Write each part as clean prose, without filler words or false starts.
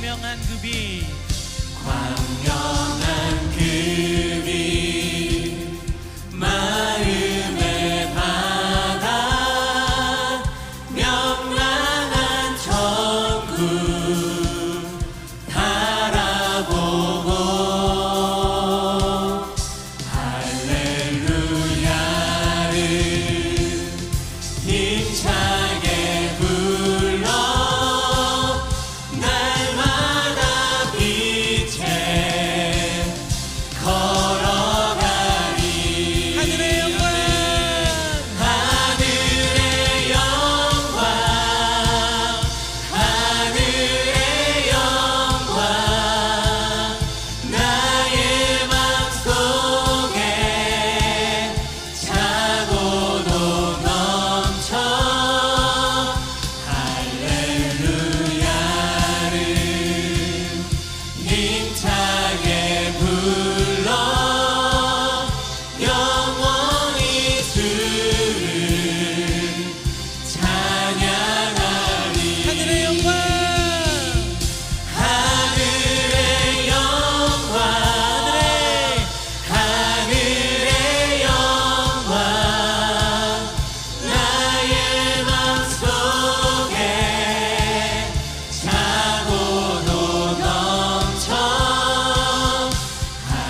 광명한 그 빛, 광명한 그 빛, 마음의 바다, 명랑한 천국 바라보고 할렐루야를 힘차게 불러 날마다 빛에 걸어가리. 하늘의 영광, 하늘의 영광, 하늘의 영광, 나의 맘속에 차고도 넘쳐 할렐루야를 힘차게 불러 영원히 주를 찬양하리. 하늘의 영광, 하늘의 영광, 하늘의 영광, 나의 맘속에 차고도 넘쳐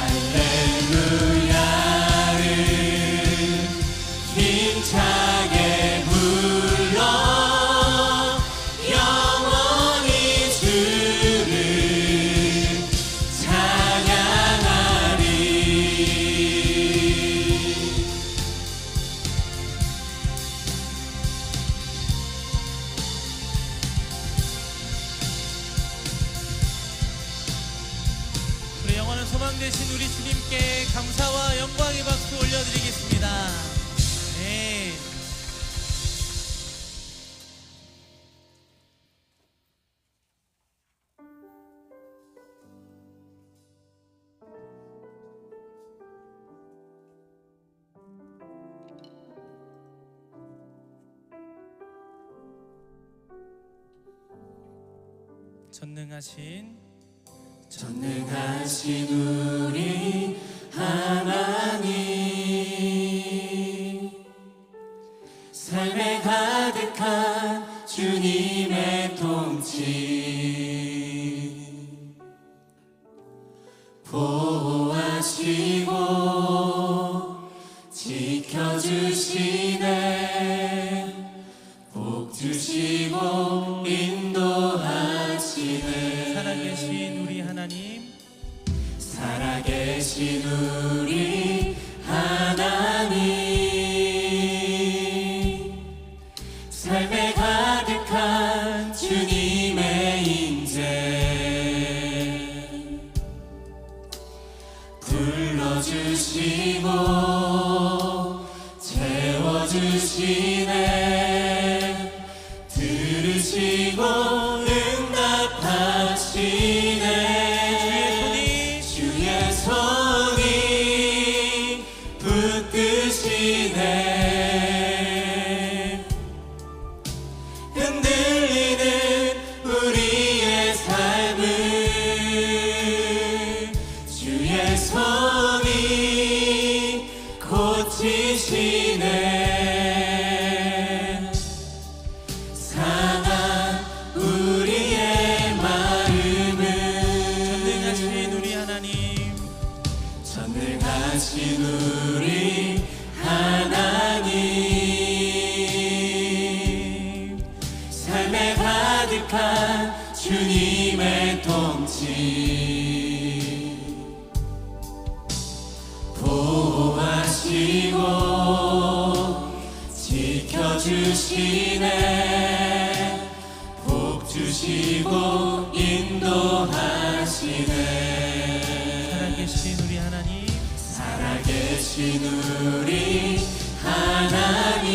할렐루야를 힘차게 불러 영원히 주를 찬양하리. 우리 영원한 소망 되신 우리 주님께 감사와 영광의 박수 올려드리겠습니다. 네. 전능하신 우리 하나님, 삶에 가득한 주님의 통치 보호하시고 지켜주시네, 복 주시고 인도하시네. 살아계신 우리 하나님, 살아계신 우리 하나님, 삶에 가득한 주님의 인재 불러주시고 채워주시네, 들으시고 응답하시네, 주의 손이 붙드시네, 흔들리는 우리의 삶을 주의 손이 고치시네, 상한 우리의 마음을 전능하신 우리 하나님, 전능하신 우리 하나님, 삶에 가득한 주님의 통치 보호하시고 지켜주시네, 복 주시고 인도하시네. 살아계신 우리 하나님, 살아계신 우리 하나님,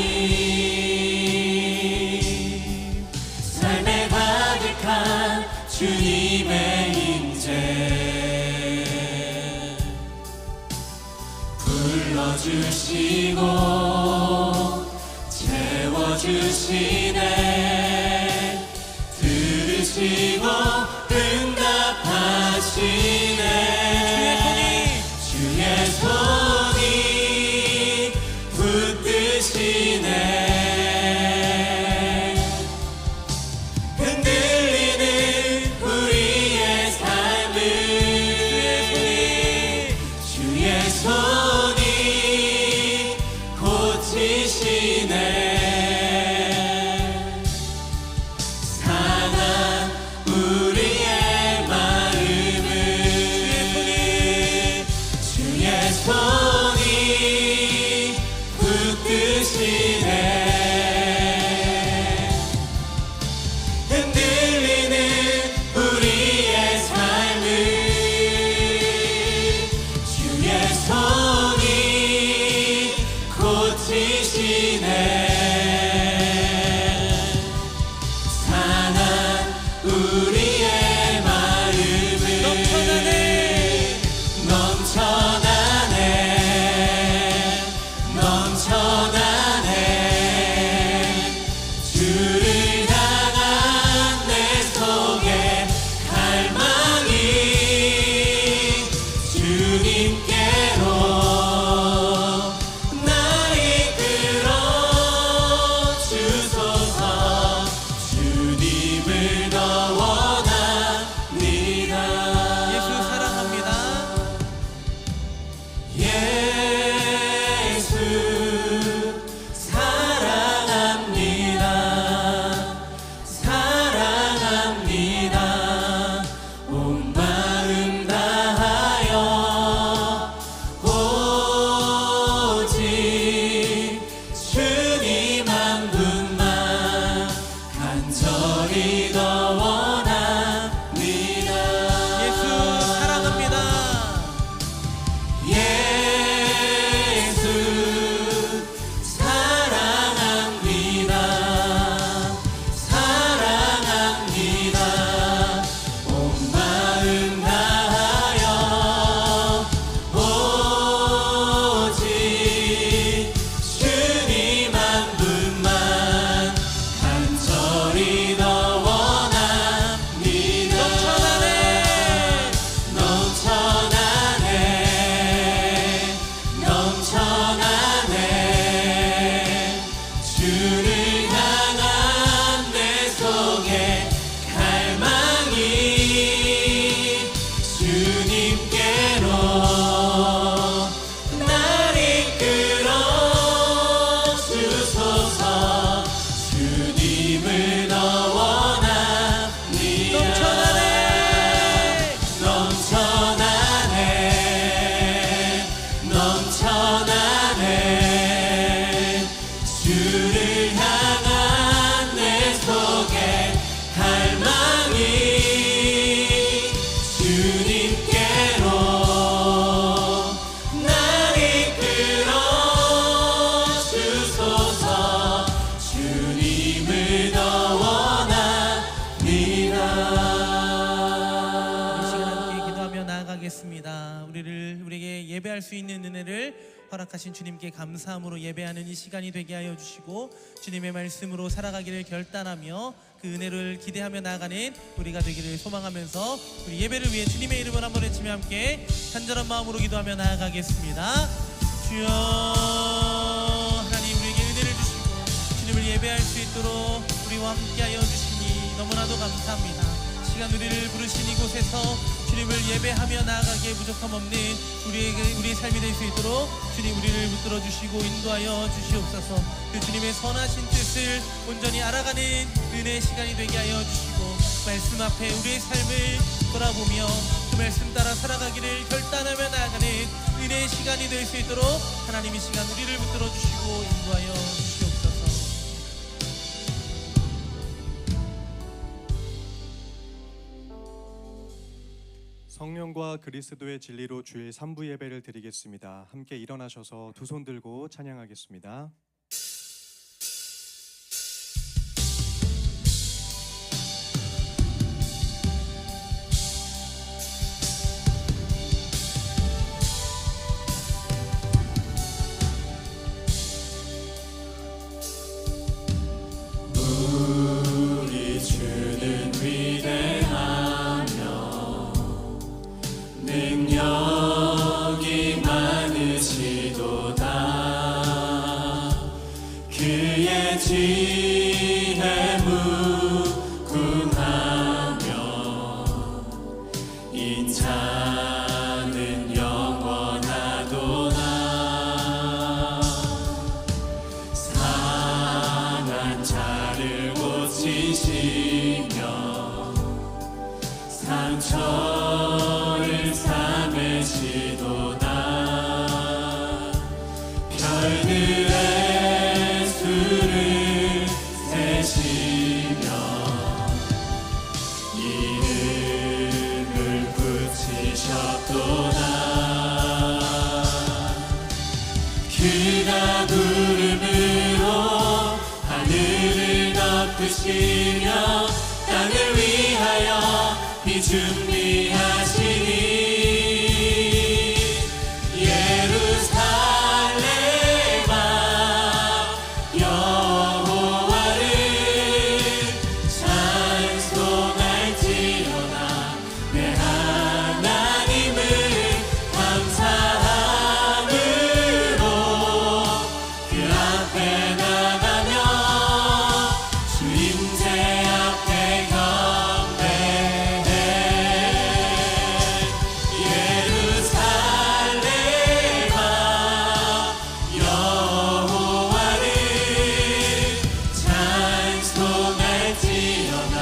삶에 가득한 주님의 인재 불러주시고 채워주시네, 들으시고 나아가겠습니다. 우리에게 예배할 수 있는 은혜를 허락하신 주님께 감사함으로 예배하는 이 시간이 되게 하여 주시고, 주님의 말씀으로 살아가기를 결단하며 그 은혜를 기대하며 나아가는 우리가 되기를 소망하면서 우리 예배를 위해 주님의 이름을 한번 외치며 함께 간절한 마음으로 기도하며 나아가겠습니다. 주여, 하나님 우리에게 은혜를 주시고 주님을 예배할 수 있도록 우리와 함께하여 주시니 너무나도 감사합니다. 시간 우리를 부르신 이곳에서 주님을 예배하며 나아가기에 부족함 없는 우리의 삶이 될 수 있도록 주님 우리를 붙들어 주시고 인도하여 주시옵소서. 그 주님의 선하신 뜻을 온전히 알아가는 은혜의 시간이 되게 하여 주시고, 말씀 앞에 우리의 삶을 돌아보며 그 말씀 따라 살아가기를 결단하며 나아가는 은혜의 시간이 될 수 있도록 하나님 이 시간 우리를 붙들어 주시고 인도하여 주시옵소서. 성령과 그리스도의 진리로 주일 3부 예배를 드리겠습니다. 함께 일어나셔서 두 손 들고 찬양하겠습니다. 우리 주는 위대하며 능력이 많으시도다. 그의 지혜 무궁하며 인자는 영원하도다. 상한 자를 고치시며 상처를 삼으시도다. 별들의 수를 세시며 이름을 붙이셨도다. 그가 구름으로 하늘을 덮으시며 땅을 위하여 비 준비하시니 예루살렘아 여호와를 찬송할지어다. 내 하나님을 감사함으로 그 앞에 나가며 주 임재 앞에 경배해. 예루살렘아 여호와를 찬송할지어다.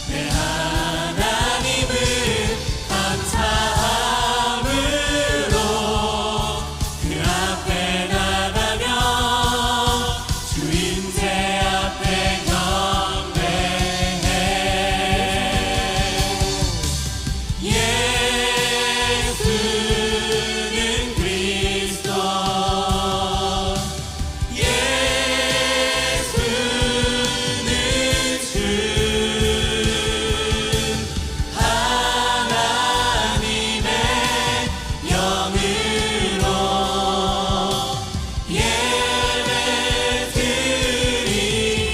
내 하나님을 감사함으로 그 앞에 나가며 주 임재 앞에 경배해. 예수는 그리스도, 예수는 주, 하나님의 영으로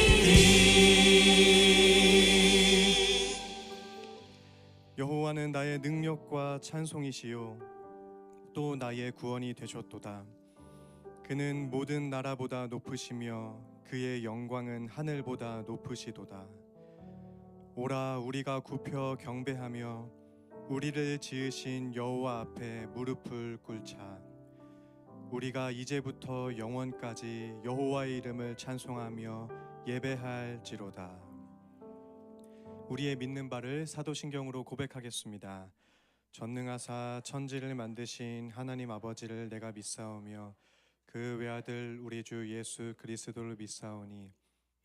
예배드리리. 여호와는 나의 능력과 찬송이시요 또 나의 구원이 되셨도다. 그는 모든 나라보다 높으시며 그의 영광은 하늘보다 높으시도다. 오라, 우리가 굽혀 경배하며 우리를 지으신 여호와 앞에 무릎을 꿇자. 우리가 이제부터 영원까지 여호와의 이름을 찬송하며 예배할지로다. 우리의 믿는 바를 사도신경으로 고백하겠습니다. 전능하사 천지를 만드신 하나님 아버지를 내가 믿사오며 그 외아들 우리 주 예수 그리스도를 믿사오니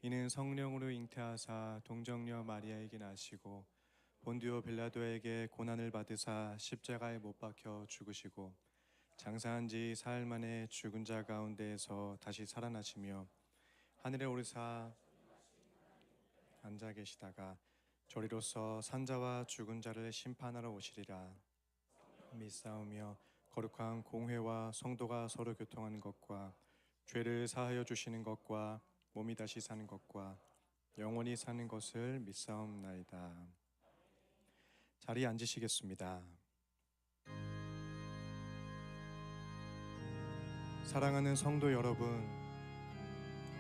이는 성령으로 잉태하사 동정녀 마리아에게 나시고 본디오 빌라도에게 고난을 받으사 십자가에 못 박혀 죽으시고 장사한 지 사흘 만에 죽은 자 가운데에서 다시 살아나시며 하늘에 오르사 앉아 계시다가 저리로서 산자와 죽은 자를 심판하러 오시리라. 믿사오며 거룩한 공회와 성도가 서로 교통하는 것과 죄를 사하여 주시는 것과 몸이 다시 사는 것과 영원히 사는 것을 믿사옵나이다. 자리에 앉으시겠습니다. 사랑하는 성도 여러분,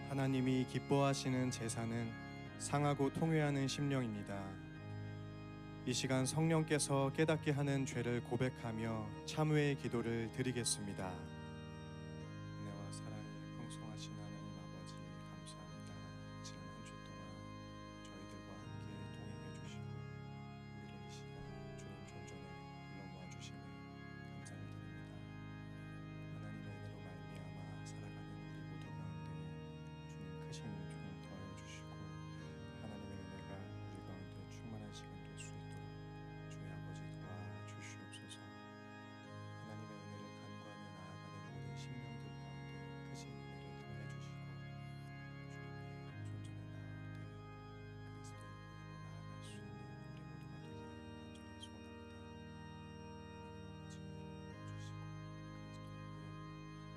하나님이 기뻐하시는 제사는 상하고 통회하는 심령입니다. 이 시간 성령께서 깨닫게 하는 죄를 고백하며 참회의 기도를 드리겠습니다. 은혜와 사랑이 풍성하신 하나님 아버지 감사합니다. 지난 한 주 동안 저희들과 함께 동행해 주시고 우리를 이 시간 주님 존전에 불러 모아 주심에 감사를 드립니다. 하나님의 은혜로 말미암아 살아가는 우리 모두 가운데 주님 크신 은총 더해 주시고 하나님의 은혜가 우리 가운데 충만한 시간 될 수 있도록 주의 아버지 도와주시옵소서. 하나님의 은혜를 간구하며 나아가는 모든 심령들 가운데 크신 은혜를 더해 주시고 주님의 존전에 나올 때 그리스도의 보혈로 나아갈 수 있는 우리 모두가 되기를 간절히 소원합니다. 하나님 아버지 주시고 그리스도의 보혈로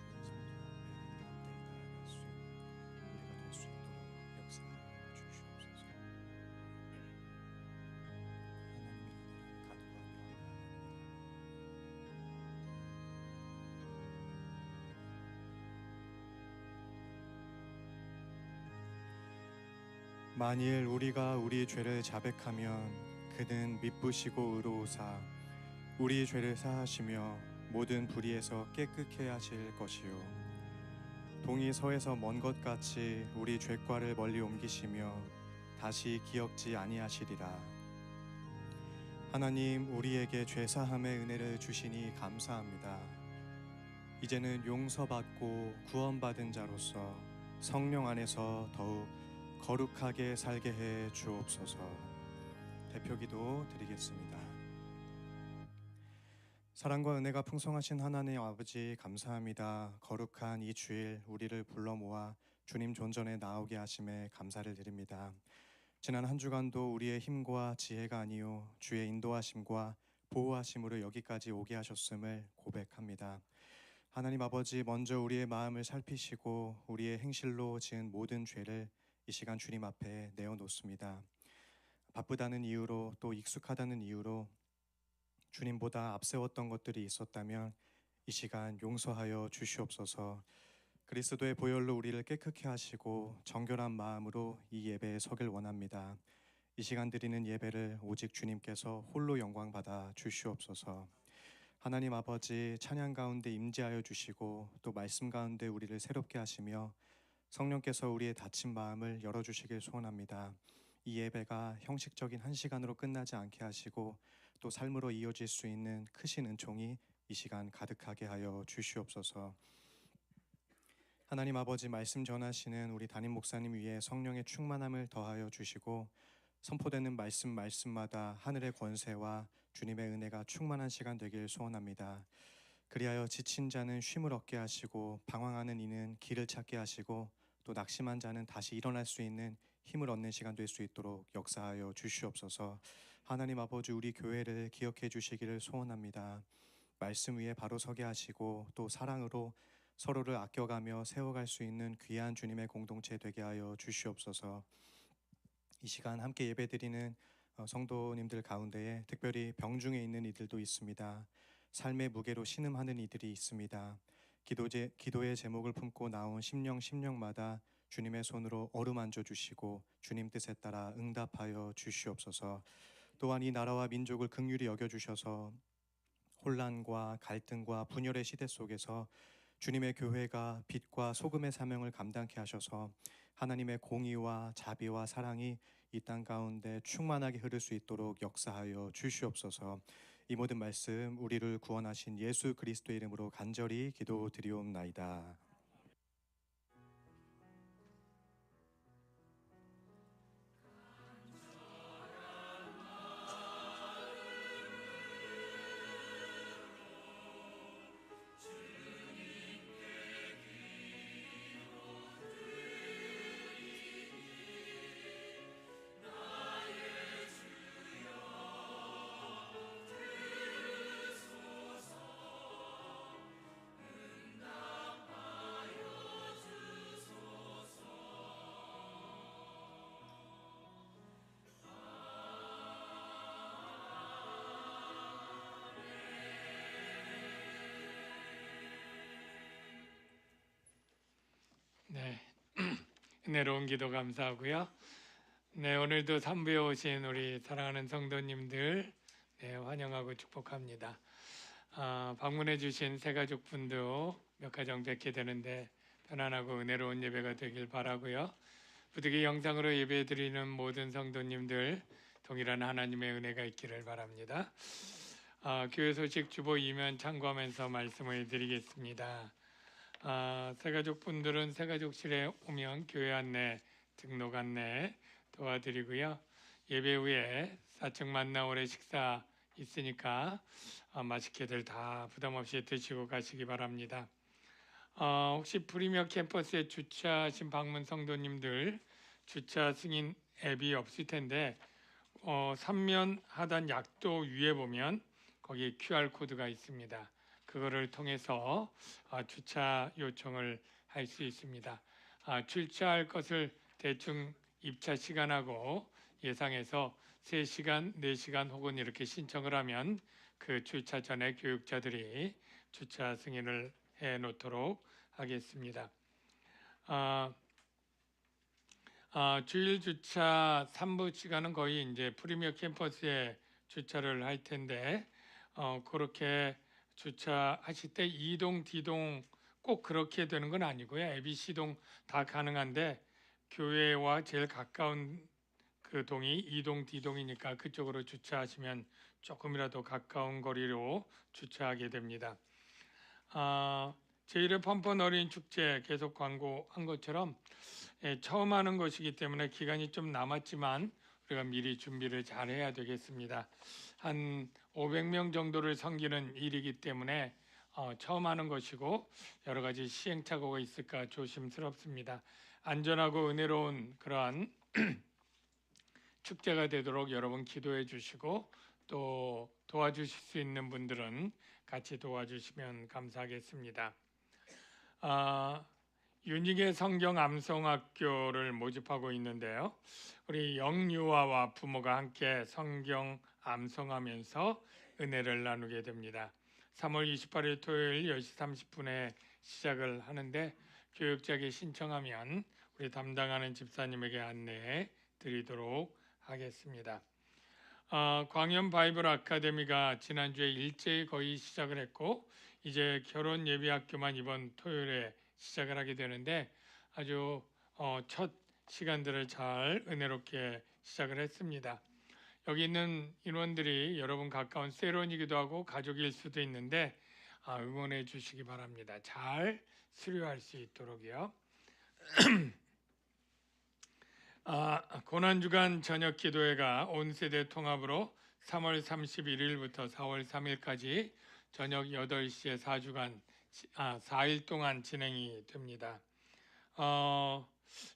주의 성도 앞에 담대히 나아갈 수 있는 우리가 될 수 있도록 역사하여 주시옵소서. 하나님의 은혜를 간구하며 나아갑니다. 만일 우리가 우리 죄를 자백하면 그는 미쁘시고 의로우사 우리 죄를 사하시며 모든 불의에서 깨끗게 하실 것이요 동이 서에서 먼 것 같이 우리 죄과를 멀리 옮기시며 다시 기억지 아니하시리라. 하나님, 우리에게 죄사함의 은혜를 주시니 감사합니다. 이제는 용서받고 구원받은 자로서 성령 안에서 더욱 거룩하게 살게 해 주옵소서. 대표기도 드리겠습니다. 사랑과 은혜가 풍성하신 하나님 아버지 감사합니다. 거룩한 이 주일 우리를 불러 모아 주님 존전에 나오게 하심에 감사를 드립니다. 지난 한 주간도 우리의 힘과 지혜가 아니요 주의 인도하심과 보호하심으로 여기까지 오게 하셨음을 고백합니다. 하나님 아버지, 먼저 우리의 마음을 살피시고 우리의 행실로 지은 모든 죄를 이 시간 주님 앞에 내어놓습니다. 바쁘다는 이유로 또 익숙하다는 이유로 주님보다 앞세웠던 것들이 있었다면 이 시간 용서하여 주시옵소서. 그리스도의 보혈로 우리를 깨끗게 하시고 정결한 마음으로 이 예배에 서길 원합니다. 이 시간 드리는 예배를 오직 주님께서 홀로 영광 받아 주시옵소서. 하나님 아버지, 찬양 가운데 임재하여 주시고 또 말씀 가운데 우리를 새롭게 하시며 성령께서 우리의 닫힌 마음을 열어주시길 소원합니다. 이 예배가 형식적인 한 시간으로 끝나지 않게 하시고 또 삶으로 이어질 수 있는 크신 은총이 이 시간 가득하게 하여 주시옵소서. 하나님 아버지, 말씀 전하시는 우리 담임 목사님 위에 성령의 충만함을 더하여 주시고 선포되는 말씀마다 하늘의 권세와 주님의 은혜가 충만한 시간 되길 소원합니다. 그리하여 지친 자는 쉼을 얻게 하시고 방황하는 이는 길을 찾게 하시고 또 낙심한 자는 다시 일어날 수 있는 힘을 얻는 시간 될 수 있도록 역사하여 주시옵소서. 하나님 아버지, 우리 교회를 기억해 주시기를 소원합니다. 말씀 위에 바로 서게 하시고 또 사랑으로 서로를 아껴가며 세워갈 수 있는 귀한 주님의 공동체 되게 하여 주시옵소서. 이 시간 함께 예배드리는 성도님들 가운데에 특별히 병중에 있는 이들도 있습니다. 삶의 무게로 신음하는 이들이 있습니다. 기도의 제목을 품고 나온 심령마다 주님의 손으로 어루만져 주시고 주님 뜻에 따라 응답하여 주시옵소서. 또한 이 나라와 민족을 긍휼히 여겨주셔서 혼란과 갈등과 분열의 시대 속에서 주님의 교회가 빛과 소금의 사명을 감당케 하셔서 하나님의 공의와 자비와 사랑이 이 땅 가운데 충만하게 흐를 수 있도록 역사하여 주시옵소서. 이 모든 말씀 우리를 구원하신 예수 그리스도의 이름으로 간절히 기도드리옵나이다. 은혜로운 기도 감사하고요. 네, 오늘도 3부에 오신 우리 사랑하는 성도님들 네, 환영하고 축복합니다. 방문해 주신 새가족분도 몇 가정 뵙게 되는데 편안하고 은혜로운 예배가 되길 바라고요. 부득이 영상으로 예배드리는 모든 성도님들 동일한 하나님의 은혜가 있기를 바랍니다. 교회 소식 주보 이면 참고하면서 말씀을 드리겠습니다. 새가족분들은 새가족실에 오면 교회 안내, 등록 안내 도와드리고요. 예배 후에 4층 만나올의 식사 있으니까 맛있게들 다 부담 없이 드시고 가시기 바랍니다. 혹시 프리미어 캠퍼스에 주차하신 방문 성도님들 주차 승인 앱이 없을 텐데 3면 하단 약도 위에 보면 거기 QR 코드가 있습니다. 그거를 통해서 주차 요청을 할 수 있습니다. 주차할 것을 대충 입차 시간하고 예상해서 3시간, 4시간 혹은 이렇게 신청을 하면 그 주차 전에 교육자들이 주차 승인을 해 놓도록 하겠습니다. 주일 주차 3부 시간은 거의 이제 프리미어 캠퍼스에 주차를 할 텐데 그렇게 주차하실 때 이동, 뒤동 꼭 그렇게 되는 건 아니고요. ABC동 다 가능한데 교회와 제일 가까운 그 동이 이동, 뒤동이니까 그쪽으로 주차하시면 조금이라도 가까운 거리로 주차하게 됩니다. 제1회 펀펀 어린 축제 계속 광고한 것처럼 처음 하는 것이기 때문에 기간이 좀 남았지만 우리가 미리 준비를 잘 해야 되겠습니다. 한 500명 정도를 섬기는 일이기 때문에 처음 하는 것이고 여러 가지 시행착오가 있을까 조심스럽습니다. 안전하고 은혜로운 그러한 축제가 되도록 여러분 기도해 주시고 또 도와주실 수 있는 분들은 같이 도와주시면 감사하겠습니다. 윤희계 성경 암송학교를 모집하고 있는데요. 우리 영유아와 부모가 함께 성경 암송하면서 은혜를 나누게 됩니다. 3월 28일 토요일 10시 30분에 시작을 하는데 교육자에게 신청하면 우리 담당하는 집사님에게 안내해 드리도록 하겠습니다. 광연 바이블 아카데미가 지난주에 일제히 거의 시작을 했고 이제 결혼 예비학교만 이번 토요일에 시작을 하게 되는데 아주 첫 시간들을 잘 은혜롭게 시작을 했습니다. 여기 있는 인원들이 여러분 가까운 세론이기도 하고 가족일 수도 있는데 응원해 주시기 바랍니다. 잘 수료할 수 있도록요. 고난주간 저녁 기도회가 온 세대 통합으로 3월 31일부터 4월 3일까지 저녁 8시에 4일 동안 진행이 됩니다.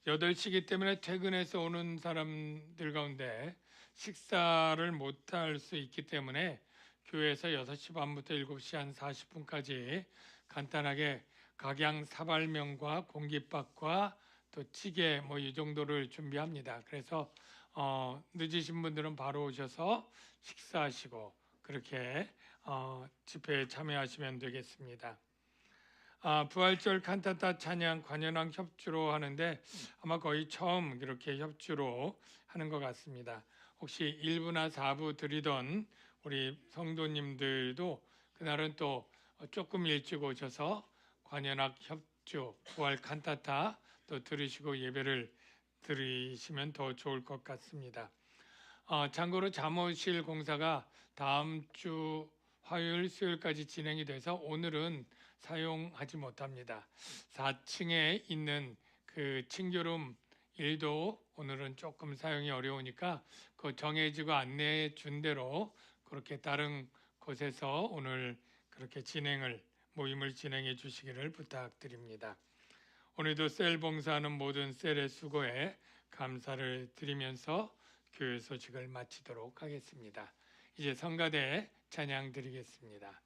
8시기 때문에 퇴근해서 오는 사람들 가운데 식사를 못할 수 있기 때문에 교회에서 6시 반부터 7시 한 40분까지 간단하게 각양 사발면과 공깃밥과 또 찌개 뭐 이 정도를 준비합니다. 그래서 늦으신 분들은 바로 오셔서 식사하시고 그렇게 집회에 참여하시면 되겠습니다. 부활절 칸타타 찬양 관현악 협주로 하는데 아마 거의 처음 이렇게 협주로 하는 것 같습니다. 혹시 1부나 4부 드리던 우리 성도님들도 그날은 또 조금 일찍 오셔서 관현악 협주 부활 칸타타 또 들으시고 예배를 드리시면 더 좋을 것 같습니다. 참고로 잠옷실 공사가 다음 주 화요일 수요일까지 진행이 돼서 오늘은 사용하지 못합니다. 4층에 있는 그 층교룸 일도 오늘은 조금 사용이 어려우니까 그 정해지고 안내해 준 대로 그렇게 다른 곳에서 오늘 그렇게 모임을 진행해 주시기를 부탁드립니다. 오늘도 셀 봉사하는 모든 셀의 수고에 감사를 드리면서 교회 소식을 마치도록 하겠습니다. 이제 성가대 찬양 드리겠습니다.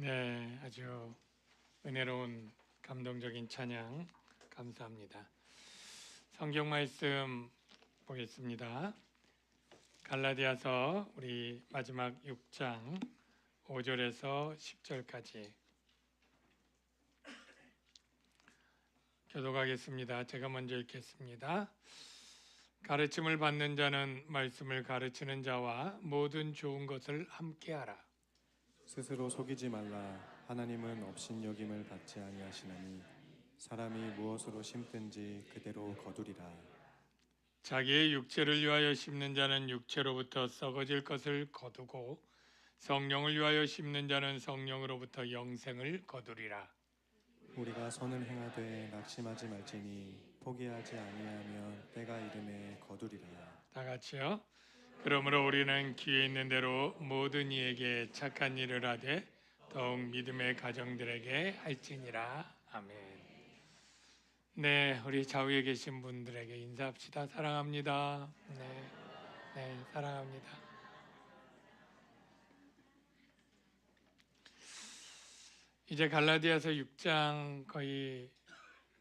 네, 아주 은혜로운 감동적인 찬양 감사합니다. 성경 말씀 보겠습니다. 갈라디아서 우리 마지막 6장 5절에서 10절까지 교독하겠습니다. 제가 먼저 읽겠습니다. 가르침을 받는 자는 말씀을 가르치는 자와 모든 좋은 것을 함께하라. 스스로 속이지 말라. 하나님은 업신여김을 받지 아니하시나니 사람이 무엇으로 심든지 그대로 거두리라. 자기의 육체를 위하여 심는 자는 육체로부터 썩어질 것을 거두고 성령을 위하여 심는 자는 성령으로부터 영생을 거두리라. 우리가 선을 행하되 낙심하지 말지니 포기하지 아니하면 때가 이름에 거두리라. 다 같이요. 그러므로 우리는 기회 있는 대로 모든 이에게 착한 일을 하되 더욱 믿음의 가정들에게 할지니라. 아멘. 네, 우리 좌우에 계신 분들에게 인사합시다. 사랑합니다. 네, 사랑합니다. 이제 갈라디아서 6장 거의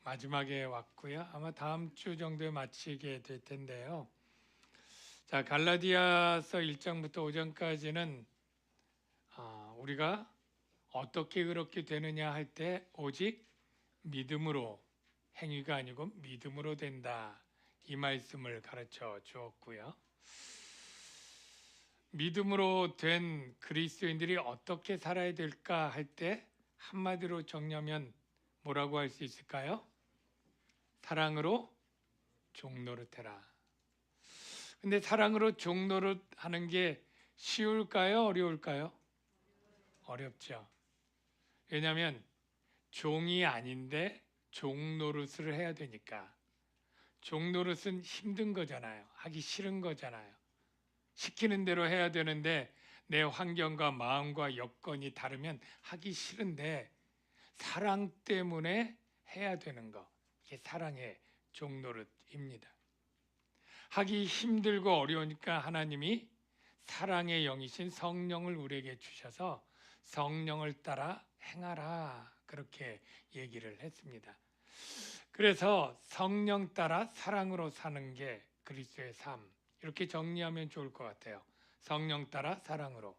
마지막에 왔고요. 아마 다음 주 정도에 마치게 될 텐데요. 자, 갈라디아서 1장부터 5장까지는 우리가 어떻게 그렇게 되느냐 할 때 오직 믿음으로, 행위가 아니고 믿음으로 된다, 이 말씀을 가르쳐 주었고요. 믿음으로 된 그리스도인들이 어떻게 살아야 될까 할 때 한마디로 정리하면 뭐라고 할 수 있을까요? 사랑으로 종노릇해라. 근데 사랑으로 종노릇하는 게 쉬울까요? 어려울까요? 어렵죠. 왜냐하면 종이 아닌데 종노릇을 해야 되니까. 종노릇은 힘든 거잖아요. 하기 싫은 거잖아요. 시키는 대로 해야 되는데 내 환경과 마음과 여건이 다르면 하기 싫은데 사랑 때문에 해야 되는 거, 이게 사랑의 종노릇입니다. 하기 힘들고 어려우니까 하나님이 사랑의 영이신 성령을 우리에게 주셔서 성령을 따라 행하라, 그렇게 얘기를 했습니다. 그래서 성령 따라 사랑으로 사는 게 그리스도의 삶, 이렇게 정리하면 좋을 것 같아요. 성령 따라 사랑으로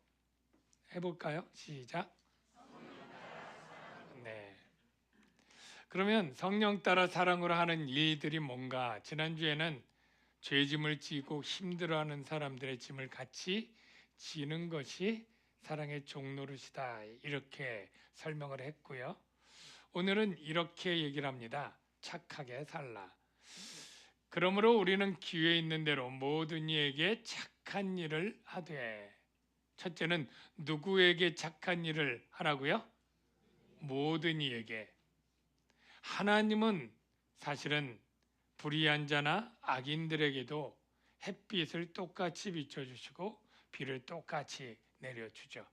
해볼까요? 시작. 네. 그러면 성령 따라 사랑으로 하는 일들이 뭔가, 지난주에는 죄짐을 지고 힘들어하는 사람들의 짐을 같이 지는 것이 사랑의 종노릇이다, 이렇게 설명을 했고요. 오늘은 이렇게 얘기를 합니다. 착하게 살라. 그러므로 우리는 기회 있는 대로 모든 이에게 착한 일을 하되. 첫째는 누구에게 착한 일을 하라고요? 모든 이에게. 하나님은 사실은 불의한 자나 악인들에게도 햇빛을 똑같이 비춰주시고 비를 똑같이 내려주죠.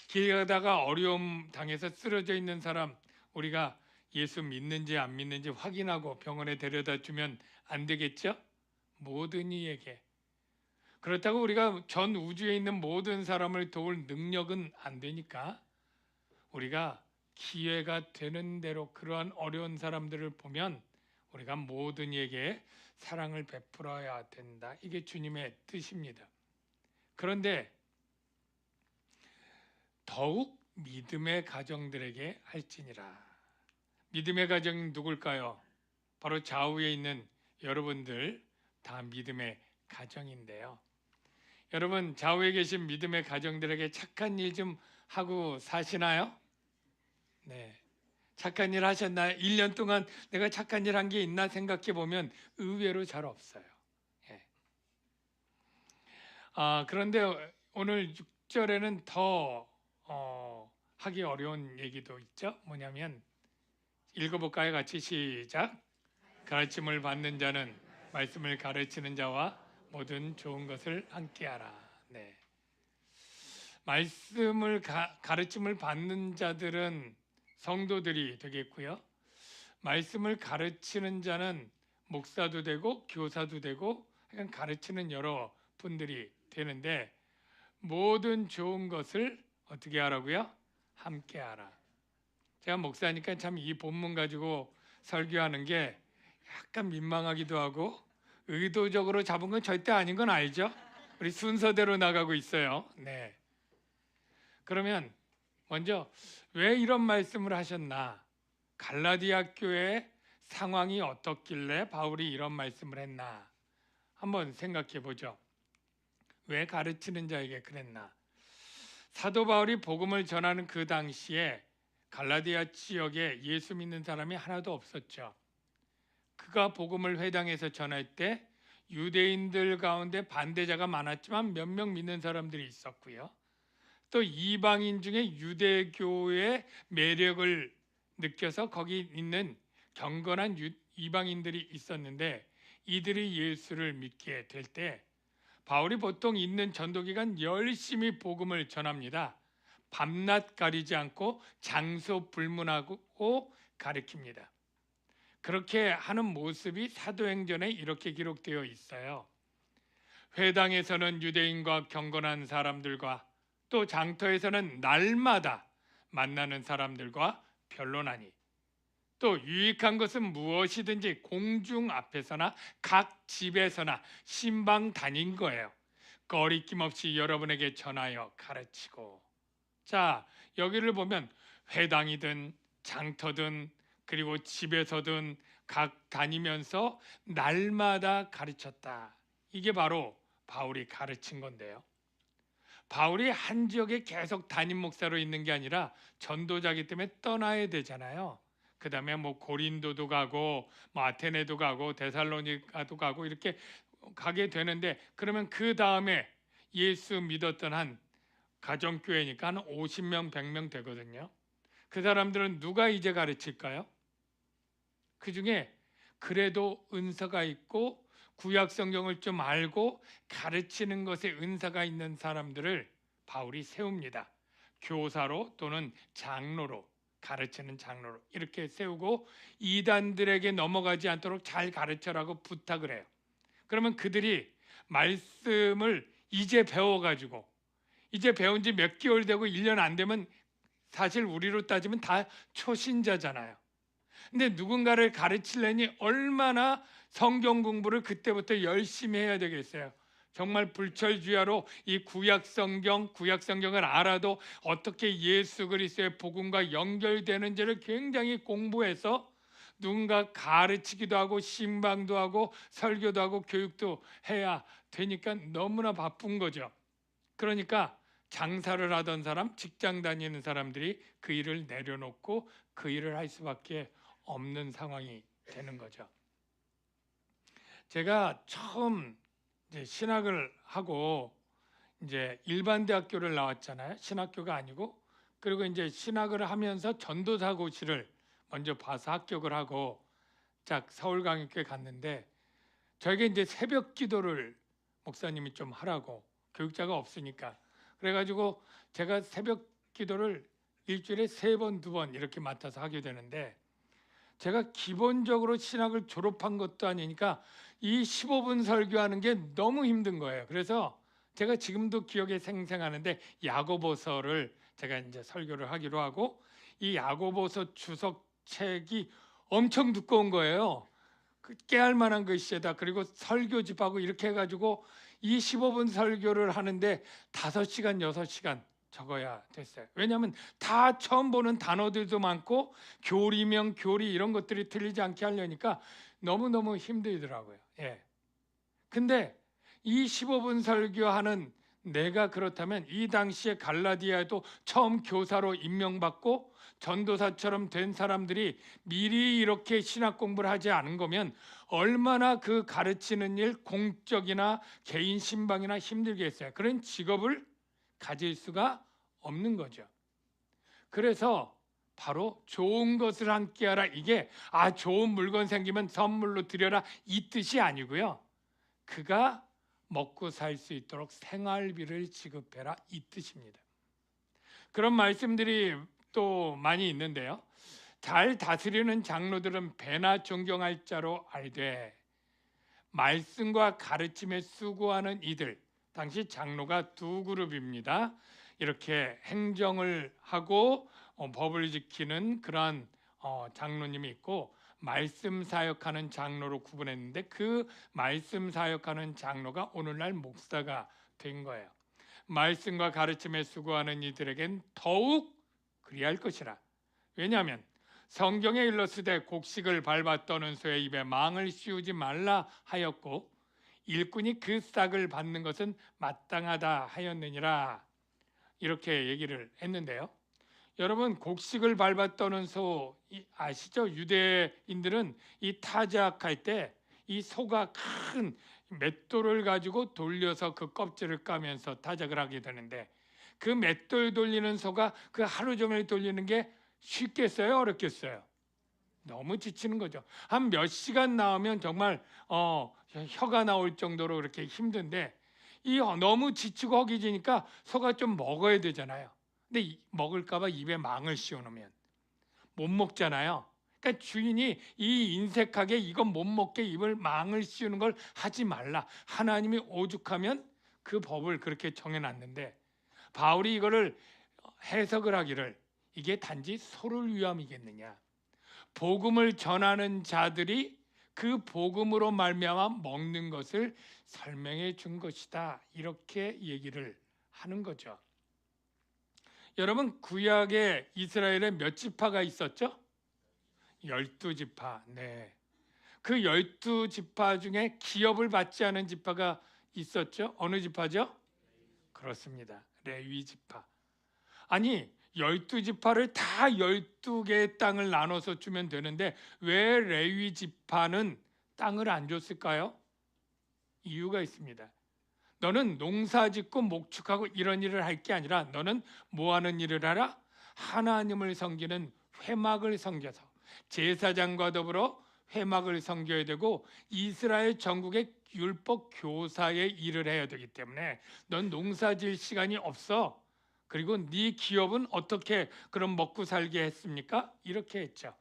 길 가다가 어려움 당해서 쓰러져 있는 사람, 우리가 예수 믿는지 안 믿는지 확인하고 병원에 데려다 주면 안 되겠죠? 모든 이에게. 그렇다고 우리가 전 우주에 있는 모든 사람을 도울 능력은 안 되니까 우리가 기회가 되는 대로 그러한 어려운 사람들을 보면 우리가 모든 이에게 사랑을 베풀어야 된다. 이게 주님의 뜻입니다. 그런데 더욱 믿음의 가정들에게 할지니라. 믿음의 가정이 누굴까요? 바로 좌우에 있는 여러분들 다 믿음의 가정인데요. 여러분, 좌우에 계신 믿음의 가정들에게 착한 일 좀 하고 사시나요? 네. 착한 일 하셨나요? 1년 동안 내가 착한 일 한 게 있나 생각해 보면 의외로 잘 없어요. 예. 그런데 오늘 6절에는 더 하기 어려운 얘기도 있죠. 뭐냐면 읽어볼까요? 같이 시작. 가르침을 받는 자는 말씀을 가르치는 자와 모든 좋은 것을 함께하라. 네. 말씀을 가르침을 받는 자들은 성도들이 되겠고요. 말씀을 가르치는 자는 목사도 되고 교사도 되고 가르치는 여러 분들이 되는데 모든 좋은 것을 어떻게 하라고요? 함께하라. 제가 목사니까 참 이 본문 가지고 설교하는 게 약간 민망하기도 하고 의도적으로 잡은 건 절대 아닌 건 알죠? 우리 순서대로 나가고 있어요. 네. 그러면 먼저 왜 이런 말씀을 하셨나? 갈라디아 교회 상황이 어떻길래 바울이 이런 말씀을 했나? 한번 생각해 보죠. 왜 가르치는 자에게 그랬나? 사도 바울이 복음을 전하는 그 당시에 갈라디아 지역에 예수 믿는 사람이 하나도 없었죠. 그가 복음을 회당에서 전할 때 유대인들 가운데 반대자가 많았지만 몇 명 믿는 사람들이 있었고요. 또 이방인 중에 유대교의 매력을 느껴서 거기 있는 경건한 이방인들이 있었는데 이들이 예수를 믿게 될 때 바울이 보통 있는 전도기간 열심히 복음을 전합니다. 밤낮 가리지 않고 장소 불문하고 가르칩니다. 그렇게 하는 모습이 사도행전에 이렇게 기록되어 있어요. 회당에서는 유대인과 경건한 사람들과 또 장터에서는 날마다 만나는 사람들과 변론하니 또 유익한 것은 무엇이든지 공중 앞에서나 각 집에서나 신방 다닌 거예요. 거리낌 없이 여러분에게 전하여 가르치고. 자, 여기를 보면 회당이든 장터든 그리고 집에서든 각 다니면서 날마다 가르쳤다. 이게 바로 바울이 가르친 건데요. 바울이 한 지역에 계속 담임 목사로 있는 게 아니라 전도자기 때문에 떠나야 되잖아요. 그 다음에 뭐 고린도도 가고 뭐 아테네도 가고 데살로니가도 가고 이렇게 가게 되는데 그러면 그 다음에 예수 믿었던 한 가정교회니까 한 50명 100명 되거든요. 그 사람들은 누가 이제 가르칠까요? 그 중에 그래도 은사가 있고 구약 성경을 좀 알고 가르치는 것에 은사가 있는 사람들을 바울이 세웁니다. 교사로 또는 장로로, 가르치는 장로로 이렇게 세우고 이단들에게 넘어가지 않도록 잘 가르쳐라고 부탁을 해요. 그러면 그들이 말씀을 이제 배워가지고 이제 배운 지 몇 개월 되고 1년 안 되면 사실 우리로 따지면 다 초신자잖아요. 근데 누군가를 가르치려니 얼마나 성경 공부를 그때부터 열심히 해야 되겠어요. 정말 불철주야로 이 구약 성경을 알아도 어떻게 예수 그리스도의 복음과 연결되는지를 굉장히 공부해서 누군가 가르치기도 하고 신방도 하고 설교도 하고 교육도 해야 되니까 너무나 바쁜 거죠. 그러니까 장사를 하던 사람, 직장 다니는 사람들이 그 일을 내려놓고 그 일을 할 수밖에 없는 상황이 되는 거죠. 제가 처음 이제 신학을 하고 이제 일반 대학교를 나왔잖아요. 신학교가 아니고. 그리고 이제 신학을 하면서 전도사고시를 먼저 봐서 합격을 하고 딱 서울광역교회 갔는데 저에게 이제 새벽 기도를 목사님이 좀 하라고, 교육자가 없으니까. 그래가지고 제가 새벽 기도를 일주일에 3번, 2번 이렇게 맡아서 하게 되는데 제가 기본적으로 신학을 졸업한 것도 아니니까 이 15분 설교하는 게 너무 힘든 거예요. 그래서 제가 지금도 기억에 생생하는데 야고보서를 제가 이제 설교를 하기로 하고 이 야고보서 주석책이 엄청 두꺼운 거예요. 깨알 만한 글씨에다 그리고 설교집하고 이렇게 해가지고 이 15분 설교를 하는데 5시간, 6시간 적어야 됐어요. 왜냐하면 다 처음 보는 단어들도 많고 교리명, 교리 이런 것들이 틀리지 않게 하려니까 너무너무 힘들더라고요. 예. 근데 이 15분 설교하는 내가 그렇다면 이 당시에 갈라디아에도 처음 교사로 임명받고 전도사처럼 된 사람들이 미리 이렇게 신학 공부를 하지 않은 거면 얼마나 그 가르치는 일, 공적이나 개인 신방이나 힘들겠어요. 그런 직업을 가질 수가 없는 거죠. 그래서 바로 좋은 것을 함께하라, 이게 좋은 물건 생기면 선물로 드려라 이 뜻이 아니고요. 그가 먹고 살 수 있도록 생활비를 지급해라 이 뜻입니다. 그런 말씀들이 또 많이 있는데요. 잘 다스리는 장로들은 배나 존경할 자로 알되 말씀과 가르침에 수고하는 이들, 당시 장로가 2그룹입니다. 이렇게 행정을 하고 법을 지키는 그러한 장로님이 있고 말씀 사역하는 장로로 구분했는데 그 말씀 사역하는 장로가 오늘날 목사가 된 거예요. 말씀과 가르침에 수고하는 이들에겐 더욱 그리할 것이라. 왜냐하면 성경에 일렀으되 곡식을 밟아 떠는 소의 입에 망을 씌우지 말라 하였고 일꾼이 그 싹을 받는 것은 마땅하다 하였느니라. 이렇게 얘기를 했는데요. 여러분, 곡식을 밟아 떠는 소 아시죠? 유대인들은 이 타작할 때 이 소가 큰 맷돌을 가지고 돌려서 그 껍질을 까면서 타작을 하게 되는데 그 맷돌 돌리는 소가 그 하루 종일 돌리는 게 쉽겠어요? 어렵겠어요? 너무 지치는 거죠. 한 몇 시간 나오면 정말 혀가 나올 정도로 그렇게 힘든데 이 너무 지치고 허기지니까 소가 좀 먹어야 되잖아요. 근데 먹을까봐 입에 망을 씌워놓으면 못 먹잖아요. 그러니까 주인이 이 인색하게 이건 못 먹게 입을 망을 씌우는 걸 하지 말라. 하나님이 오죽하면 그 법을 그렇게 정해놨는데 바울이 이거를 해석을 하기를 이게 단지 소를 위함이겠느냐. 복음을 전하는 자들이 그 복음으로 말미암아 먹는 것을 설명해 준 것이다. 이렇게 얘기를 하는 거죠. 여러분, 구약에 이스라엘에 몇 지파가 있었죠? 12지파. 네. 그 12지파 중에 기업을 받지 않은 지파가 있었죠? 어느 지파죠? 그렇습니다. 레위 지파. 아니, 12지파를 다 12개의 땅을 나눠서 주면 되는데 왜 레위 지파는 땅을 안 줬을까요? 이유가 있습니다. 너는 농사 짓고 목축하고 이런 일을 할 게 아니라 너는 뭐 하는 일을 하라? 하나님을 섬기는 회막을 섬겨서 제사장과 더불어 회막을 섬겨야 되고 이스라엘 전국의 율법 교사의 일을 해야 되기 때문에 넌 농사 지을 시간이 없어. 그리고 네 기업은 어떻게 그럼 먹고 살게 했습니까? 이렇게 했죠.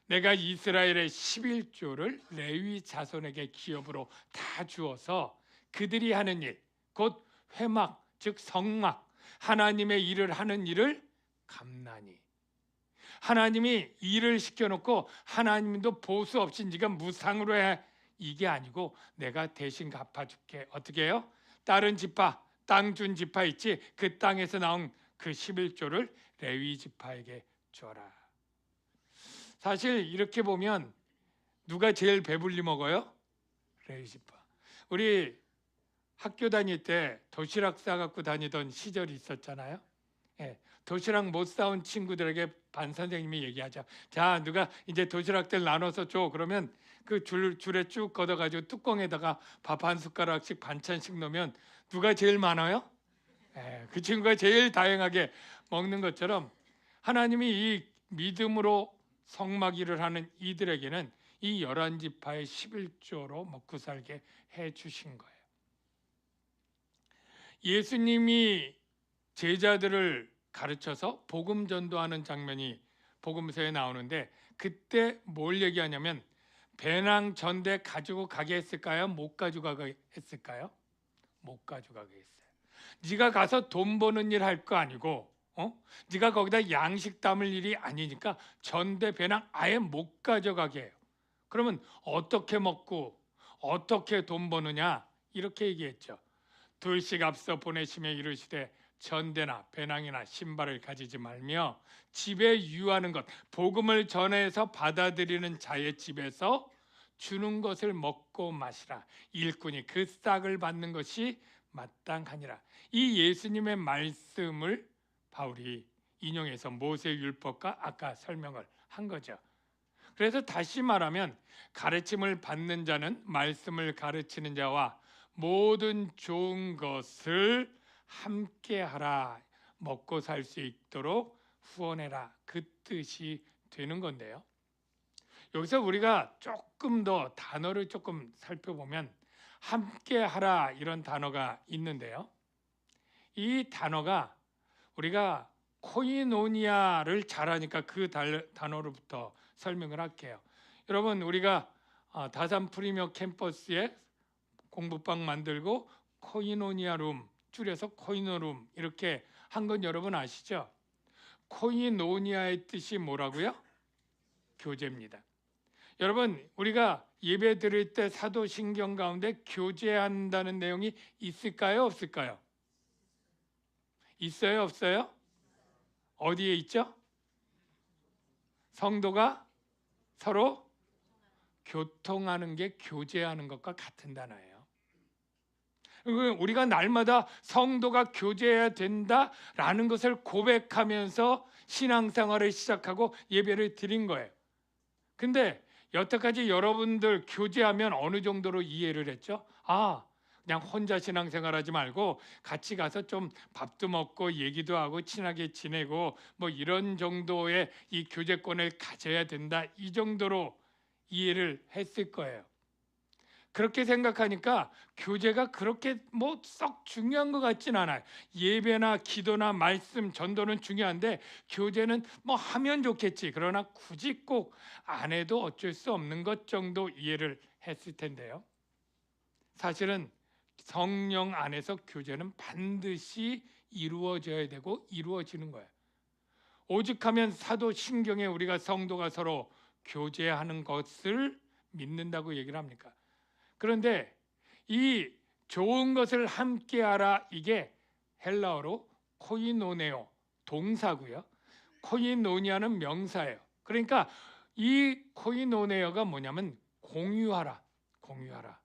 내가 이스라엘의 11조를 레위 자손에게 기업으로 다 주어서 그들이 하는 일, 곧 회막, 즉 성막, 하나님의 일을 하는 일을 감나니. 하나님이 일을 시켜놓고 하나님도 보수 없이 네가 무상으로 해. 이게 아니고 내가 대신 갚아줄게. 어떻게 해요? 다른 지파, 땅 준 지파 있지? 그 땅에서 나온 그 11조를 레위 지파에게 줘라. 사실 이렇게 보면 누가 제일 배불리 먹어요? 레위 지파. 우리 학교 다닐 때 도시락 싸갖고 다니던 시절이 있었잖아요. 예, 도시락 못 싸온 친구들에게 반 선생님이 얘기하죠. 자, 누가 이제 도시락들 나눠서 줘. 그러면 그 줄에 쭉 걷어가지고 뚜껑에다가 밥 한 숟가락씩 반찬씩 넣으면 누가 제일 많아요? 예, 그 친구가 제일 다양하게 먹는 것처럼 하나님이 이 믿음으로 성막 일을 하는 이들에게는 이 11지파의 11조로 먹고 살게 해주신 거예요. 예수님이 제자들을 가르쳐서 복음 전도하는 장면이 복음서에 나오는데 그때 뭘 얘기하냐면 배낭 전대 가지고 가게 했을까요? 못 가져가게 했을까요? 못 가져가게 했어요. 네가 가서 돈 버는 일 할 거 아니고 네가 거기다 양식 담을 일이 아니니까 전대 배낭 아예 못 가져가게 해요. 그러면 어떻게 먹고 어떻게 돈 버느냐 이렇게 얘기했죠. 둘씩 앞서 보내시며 이르시되 전대나 배낭이나 신발을 가지지 말며 집에 유하는 것, 복음을 전해서 받아들이는 자의 집에서 주는 것을 먹고 마시라. 일꾼이 그 싹을 받는 것이 마땅하니라. 이 예수님의 말씀을 바울이 인용해서 모세 율법과 아까 설명을 한 거죠. 그래서 다시 말하면 가르침을 받는 자는 말씀을 가르치는 자와 모든 좋은 것을 함께 하라. 먹고 살 수 있도록 후원해라. 그 뜻이 되는 건데요. 여기서 우리가 조금 더 단어를 조금 살펴보면 함께 하라 이런 단어가 있는데요. 이 단어가 우리가 코이노니아를 잘하니까 그 단어로부터 설명을 할게요. 여러분, 우리가 다산 프리미어 캠퍼스에 공부방 만들고 코이노니아 룸, 줄여서 코이노룸 이렇게 한 건 여러분 아시죠? 코이노니아의 뜻이 뭐라고요? 교제입니다. 여러분, 우리가 예배 드릴 때 사도신경 가운데 교제한다는 내용이 있을까요? 없을까요? 있어요? 없어요? 어디에 있죠? 성도가 서로 교통하는 게 교제하는 것과 같은 단어예요. 우리가 날마다 성도가 교제해야 된다라는 것을 고백하면서 신앙생활을 시작하고 예배를 드린 거예요. 근데 여태까지 여러분들 교제하면 어느 정도로 이해를 했죠? 그냥 혼자 신앙생활하지 말고 같이 가서 좀 밥도 먹고 얘기도 하고 친하게 지내고 뭐 이런 정도의 이 교제권을 가져야 된다, 이 정도로 이해를 했을 거예요. 그렇게 생각하니까 교제가 그렇게 뭐 썩 중요한 것 같진 않아요. 예배나 기도나 말씀, 전도는 중요한데 교제는 뭐 하면 좋겠지, 그러나 굳이 꼭 안 해도 어쩔 수 없는 것 정도 이해를 했을 텐데요. 사실은 성령 안에서 교제는 반드시 이루어져야 되고 이루어지는 거예요. 오직하면 사도신경에 우리가 성도가 서로 교제하는 것을 믿는다고 얘기를 합니까? 그런데 이 좋은 것을 함께하라, 이게 헬라어로 코이노네오, 동사고요. 코이노니아는 명사예요. 그러니까 이 코이노네오가 뭐냐면 공유하라, 공유하라.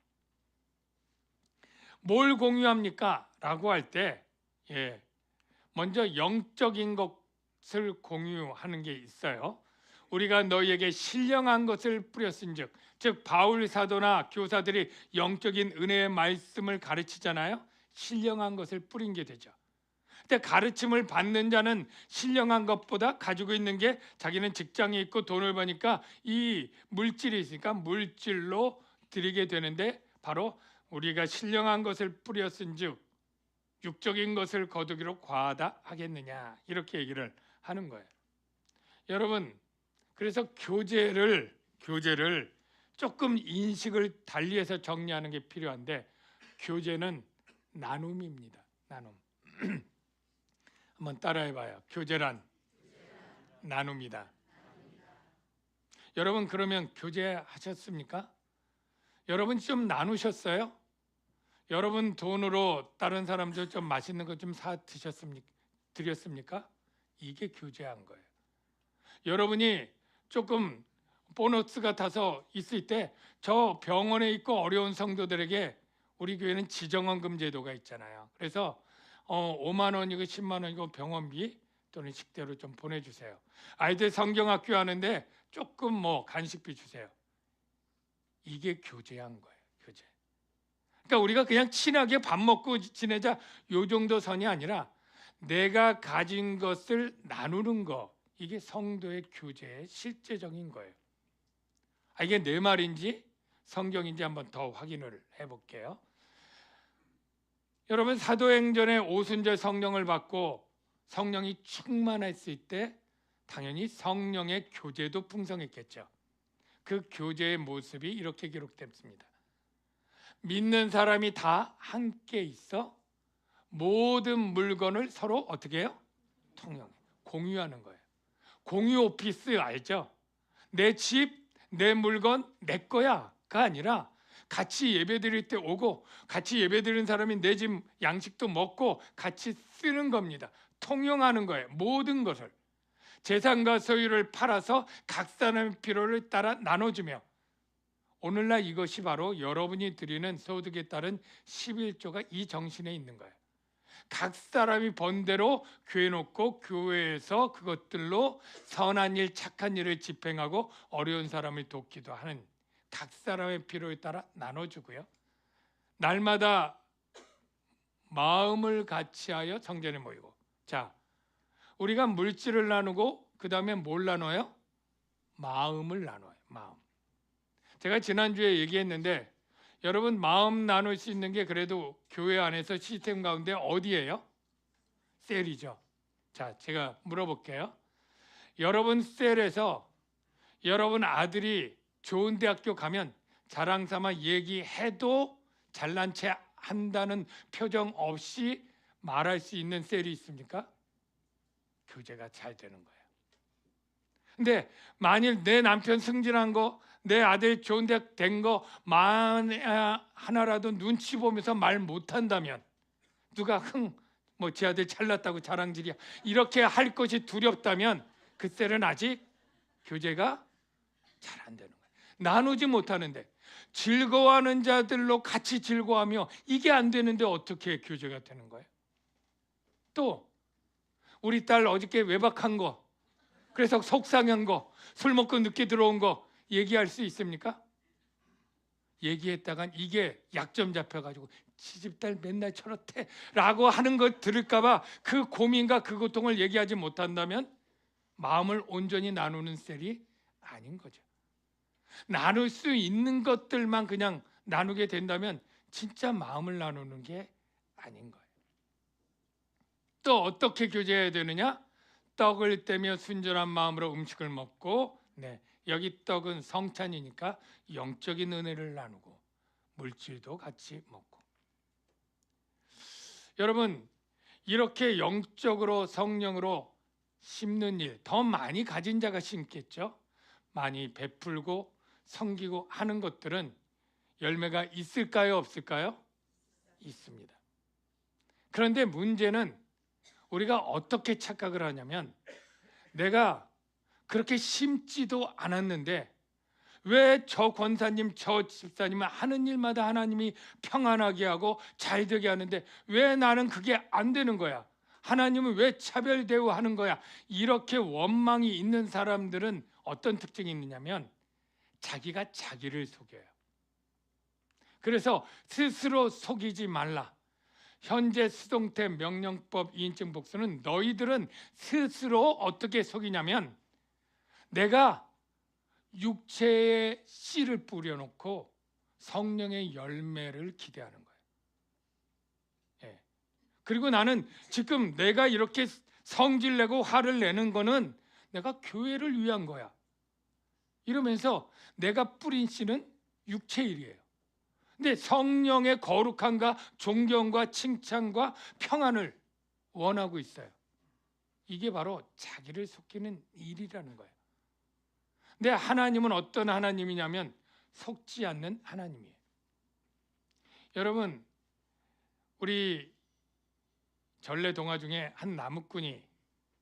뭘 공유합니까? 라고 할 때 먼저 영적인 것을 공유하는 게 있어요. 우리가 너희에게 신령한 것을 뿌렸은즉, 즉 바울 사도나 교사들이 영적인 은혜의 말씀을 가르치잖아요. 신령한 것을 뿌린 게 되죠. 근데 가르침을 받는 자는 신령한 것보다 가지고 있는 게, 자기는 직장이 있고 돈을 버니까 이 물질이 있으니까 물질로 드리게 되는데, 바로 우리가 신령한 것을 뿌렸은즉 육적인 것을 거두기로 과하다 하겠느냐, 이렇게 얘기를 하는 거예요. 여러분, 그래서 교제를 조금 인식을 달리해서 정리하는 게 필요한데, 교제는 나눔입니다. 나눔. 한번 따라해봐요. 교제란 나눔이다. 여러분, 그러면 교제하셨습니까? 여러분 좀 나누셨어요? 여러분 돈으로 다른 사람들 좀 맛있는 거 좀 사 드렸습니까? 이게 교제한 거예요. 여러분이 조금 보너스 같아서 있을 때, 저 병원에 있고 어려운 성도들에게 우리 교회는 지정헌금 제도가 있잖아요. 그래서 5만 원이고 10만 원이고 병원비 또는 식대로 좀 보내주세요. 아이들 성경학교 하는데 조금 뭐 간식비 주세요. 이게 교제한 거예요. 교제. 그러니까 우리가 그냥 친하게 밥 먹고 지내자, 요 정도 선이 아니라 내가 가진 것을 나누는 거, 이게 성도의 교제의 실제적인 거예요. 이게 내 말인지 성경인지 한번 더 확인을 해볼게요. 여러분, 사도행전에 오순절 성령을 받고 성령이 충만했을 때 당연히 성령의 교제도 풍성했겠죠. 그 교제의 모습이 이렇게 기록됐습니다. 믿는 사람이 다 함께 있어 모든 물건을 서로 어떻게 해요? 통용해, 공유하는 거예요. 공유 오피스 알죠? 내 집, 내 물건, 내 거야가 아니라 같이 예배드릴 때 오고 같이 예배드리는 사람이 내 집 양식도 먹고 같이 쓰는 겁니다. 통용하는 거예요. 모든 것을. 재산과 소유를 팔아서 각 사람의 필요를 따라 나눠주며, 오늘날 이것이 바로 여러분이 드리는 소득에 따른 11조가 이 정신에 있는 거예요. 각 사람이 번 대로 교회 놓고 교회에서 그것들로 선한 일, 착한 일을 집행하고 어려운 사람을 돕기도 하는, 각 사람의 필요에 따라 나눠주고요. 날마다 마음을 같이하여 성전에 모이고. 자, 우리가 물질을 나누고 그 다음에 뭘 나눠요? 마음을 나눠요. 마음. 제가 지난주에 얘기했는데, 여러분 마음 나눌 수 있는 게 그래도 교회 안에서 시스템 가운데 어디예요? 셀이죠. 자, 제가 물어볼게요. 여러분 셀에서 여러분 아들이 좋은 대학교 가면 자랑 삼아 얘기해도 잘난 체 한다는 표정 없이 말할 수 있는 셀이 있습니까? 교제가 잘 되는 거예요. 근데 만일 내 남편 승진한 거, 내 아들 좋은 데 된 거 하나라도 눈치 보면서 말 못한다면, 누가 뭐 제 아들 잘났다고 자랑질이야 이렇게 할 것이 두렵다면 그때는 아직 교제가 잘 안 되는 거예요. 나누지 못하는데, 즐거워하는 자들로 같이 즐거워하며 이게 안 되는데 어떻게 교제가 되는 거예요? 또 우리 딸 어저께 외박한 거, 그래서 속상한 거, 술 먹고 늦게 들어온 거 얘기할 수 있습니까? 얘기했다간 이게 약점 잡혀가지고 시집딸 맨날 저렇대 라고 하는 거 들을까 봐 그 고민과 그 고통을 얘기하지 못한다면 마음을 온전히 나누는 셀이 아닌 거죠. 나눌 수 있는 것들만 그냥 나누게 된다면 진짜 마음을 나누는 게 아닌 거예요. 또 어떻게 교제해야 되느냐? 떡을 떼며 순전한 마음으로 음식을 먹고, 여기 떡은 성찬이니까 영적인 은혜를 나누고 물질도 같이 먹고. 여러분, 이렇게 영적으로 성령으로 심는 일, 더 많이 가진 자가 심겠죠. 많이 베풀고 섬기고 하는 것들은 열매가 있을까요, 없을까요? 있습니다. 그런데 문제는 우리가 어떻게 착각을 하냐면, 내가 그렇게 심지도 않았는데 왜 저 권사님, 저 집사님은 하는 일마다 하나님이 평안하게 하고 잘 되게 하는데 왜 나는 그게 안 되는 거야? 하나님은 왜 차별 대우하는 거야? 이렇게 원망이 있는 사람들은 어떤 특징이 있느냐면 자기가 자기를 속여요. 그래서 스스로 속이지 말라. 현재 수동태 명령법 2인칭 복수는 너희들은 스스로 어떻게 속이냐면, 내가 육체의 씨를 뿌려놓고 성령의 열매를 기대하는 거예요. 그리고 나는 지금 내가 이렇게 성질내고 화를 내는 거는 내가 교회를 위한 거야 이러면서 내가 뿌린 씨는 육체의 일이에요. 근데 성령의 거룩함과 존경과 칭찬과 평안을 원하고 있어요. 이게 바로 자기를 속이는 일이라는 거예요. 근데 하나님은 어떤 하나님이냐면 속지 않는 하나님이에요. 여러분, 우리 전래 동화 중에 한 나무꾼이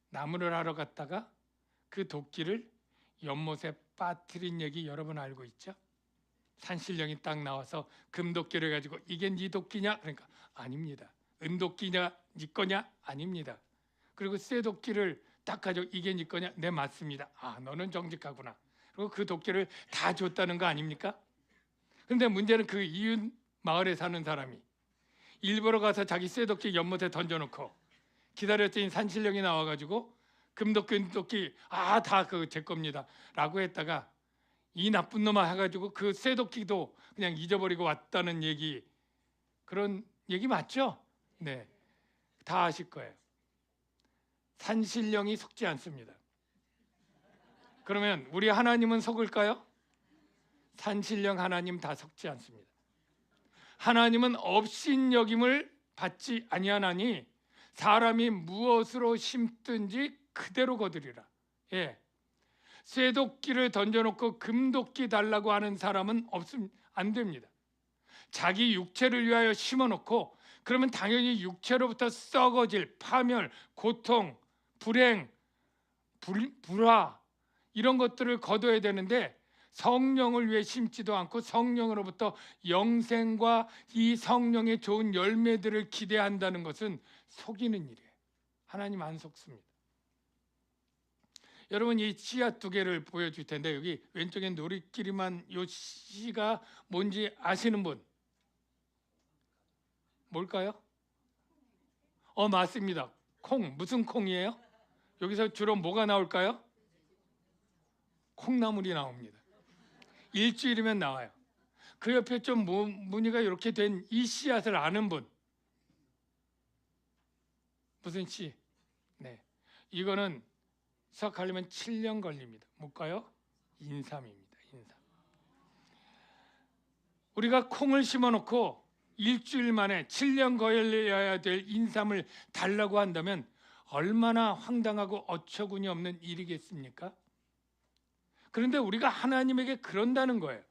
나무를 하러 갔다가 그 도끼를 연못에 빠뜨린 얘기 여러분 알고 있죠? 산신령이 딱 나와서 금도끼를 가지고 이게 네 도끼냐? 그러니까 아닙니다. 은도끼냐? 네 거냐? 아닙니다. 그리고 쇠도끼를 딱 가지고 이게 네 거냐? 네, 맞습니다. 아, 너는 정직하구나. 그리고 그 도끼를 다 줬다는 거 아닙니까? 그런데 문제는 그 이웃 마을에 사는 사람이 일부러 가서 자기 쇠도끼 연못에 던져놓고 기다렸더니 산신령이 나와가지고 금도끼, 은도끼 다 그 제 겁니다 라고 했다가 이 나쁜 놈아 해가지고 그 쇠도끼도 그냥 잊어버리고 왔다는 얘기, 그런 얘기 맞죠? 네, 다 아실 거예요. 산신령이 속지 않습니다. 그러면 우리 하나님은 속을까요? 산신령 하나님 다 속지 않습니다. 하나님은 업신여김을 받지 아니하나니 사람이 무엇으로 심든지 그대로 거두리라. 쇠도끼를 던져놓고 금도끼 달라고 하는 사람은 안 됩니다. 자기 육체를 위하여 심어놓고 그러면 당연히 육체로부터 썩어질 파멸, 고통, 불행, 불화 이런 것들을 거둬야 되는데 성령을 위해 심지도 않고 성령으로부터 영생과 이 성령의 좋은 열매들을 기대한다는 것은 속이는 일이에요. 하나님 안 속습니다. 여러분, 이 씨앗 두 개를 보여줄 텐데 여기 왼쪽에 노릇끼리만 요 씨가 뭔지 아시는 분? 뭘까요? 맞습니다. 콩. 무슨 콩이에요? 여기서 주로 뭐가 나올까요? 콩나물이 나옵니다. 일주일이면 나와요. 그 옆에 좀 무늬가 이렇게 된 이 씨앗을 아는 분? 무슨 씨? 네, 이거는 수확하려면 7년 걸립니다. 뭘까요? 인삼입니다. 인삼. 우리가 콩을 심어놓고 일주일 만에 7년 걸려야 될 인삼을 달라고 한다면 얼마나 황당하고 어처구니 없는 일이겠습니까? 그런데 우리가 하나님에게 그런다는 거예요.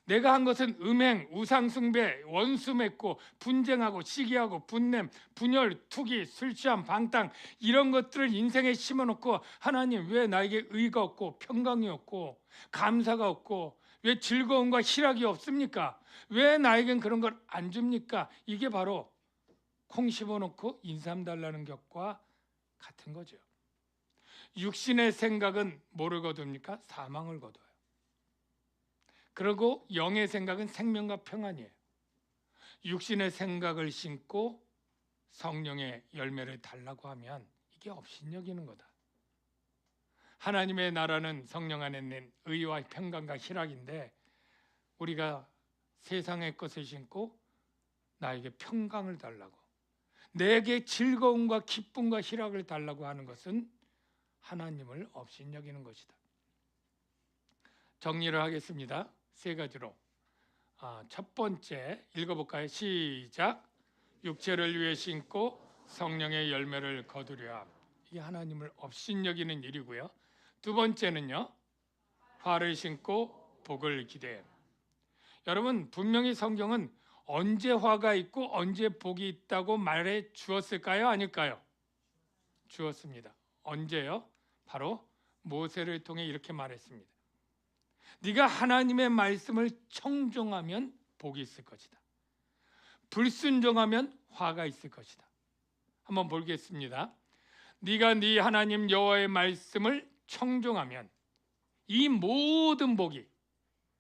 내가 한 것은 음행, 우상숭배, 원수 맺고 분쟁하고 시기하고 분냄, 분열, 투기, 술취함, 방탕 이런 것들을 인생에 심어놓고 하나님 왜 나에게 의가 없고 평강이 없고 감사가 없고 왜 즐거움과 희락이 없습니까? 왜 나에겐 그런 걸 안 줍니까? 이게 바로 콩 씹어놓고 인삼 달라는 격과 같은 거죠. 육신의 생각은 뭐를 거둡니까? 사망을 거둬요. 그리고 영의 생각은 생명과 평안이에요. 육신의 생각을 심고 성령의 열매를 달라고 하면 이게 업신여기는 거다. 하나님의 나라는 성령 안에 있는 의와 평강과 희락인데 우리가 세상의 것을 심고 나에게 평강을 달라고, 내게 즐거움과 기쁨과 희락을 달라고 하는 것은 하나님을 업신여기는 것이다. 정리를 하겠습니다. 세 가지로. 첫 번째 읽어볼까요? 시작. 육체를 위해 심고 성령의 열매를 거두려 함. 이게 하나님을 업신여기는 일이고요. 두 번째는요, 화를 심고 복을 기대함. 여러분, 분명히 성경은 언제 화가 있고 언제 복이 있다고 말해 주었을까요? 아닐까요? 주었습니다. 언제요? 바로 모세를 통해 이렇게 말했습니다. 네가 하나님의 말씀을 청종하면 복이 있을 것이다. 불순종하면 화가 있을 것이다. 한번 보겠습니다. 네가 네 하나님 여호와의 말씀을 청종하면 이 모든 복이,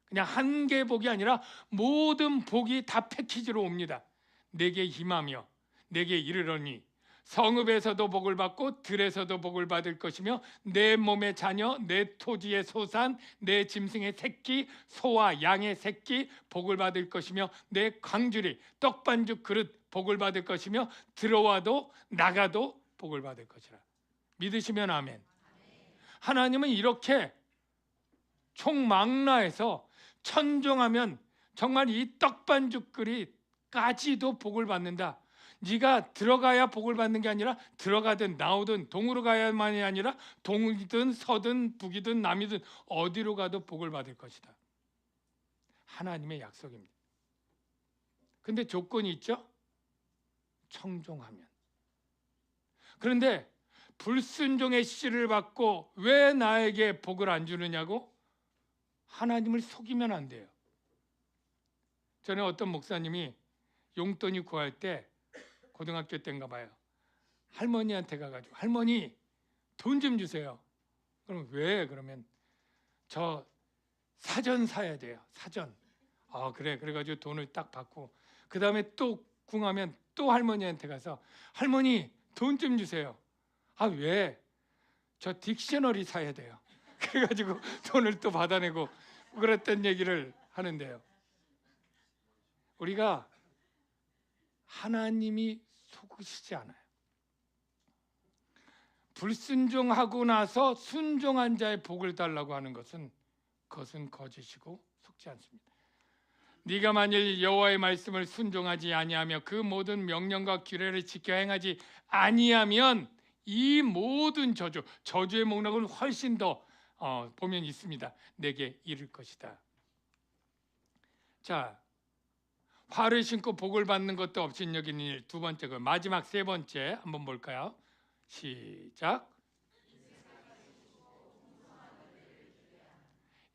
그냥 한 개의 복이 아니라 모든 복이 다 패키지로 옵니다. 내게 임하며 내게 이르러니 성읍에서도 복을 받고 들에서도 복을 받을 것이며 내 몸의 자녀, 내 토지의 소산, 내 짐승의 새끼, 소와 양의 새끼 복을 받을 것이며 내 광주리, 떡반죽 그릇 복을 받을 것이며 들어와도 나가도 복을 받을 것이라. 믿으시면 아멘. 하나님은 이렇게 총망라해서 천종하면 정말 이 떡반죽 그릇까지도 복을 받는다. 네가 들어가야 복을 받는 게 아니라 들어가든 나오든 동으로 가야만이 아니라 동이든 서든 북이든 남이든 어디로 가도 복을 받을 것이다. 하나님의 약속입니다. 근데 조건이 있죠? 청종하면. 그런데 불순종의 씨를 받고 왜 나에게 복을 안 주느냐고? 하나님을 속이면 안 돼요. 전에 어떤 목사님이 용돈이 구할 때 고등학교 때인가 봐요. 할머니한테 가가지고 할머니 돈 좀 주세요. 그럼 왜? 그러면 저 사전 사야 돼요. 사전. 그래. 그래가지고 돈을 딱 받고 그 다음에 또 궁하면 또 할머니한테 가서 할머니 돈 좀 주세요. 왜? 저 딕셔너리 사야 돼요. 그래가지고 돈을 또 받아내고 그랬던 얘기를 하는데요. 우리가 하나님이 속으시지 않아요. 불순종하고 나서 순종한 자의 복을 달라고 하는 것은 그것은 거짓이고 속지 않습니다. 네가 만일 여호와의 말씀을 순종하지 아니하며 그 모든 명령과 규례를 지켜 행하지 아니하면 이 모든 저주의 목록은 훨씬 더 보면 있습니다. 내게 이를 것이다. 자, 화를 심고 복을 받는 것도 업신여기는 일. 두 번째, 마지막 세 번째 한번 볼까요? 시작.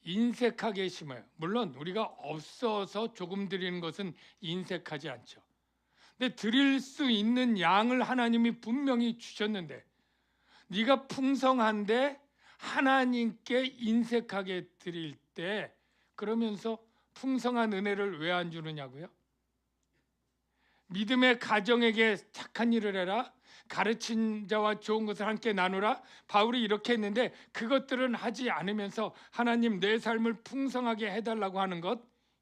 인색하게 심어요. 물론 우리가 없어서 조금 드리는 것은 인색하지 않죠. 근데 드릴 수 있는 양을 하나님이 분명히 주셨는데 네가 풍성한데 하나님께 인색하게 드릴 때 그러면서 풍성한 은혜를 왜 안 주느냐고요? 믿음의 가정에게 착한 일을 해라. 가르친 자와 좋은 것을 함께 나누라. 바울이 이렇게 했는데 그것들은 하지 않으면서 하나님 내 삶을 풍성하게 해달라고 하는 것,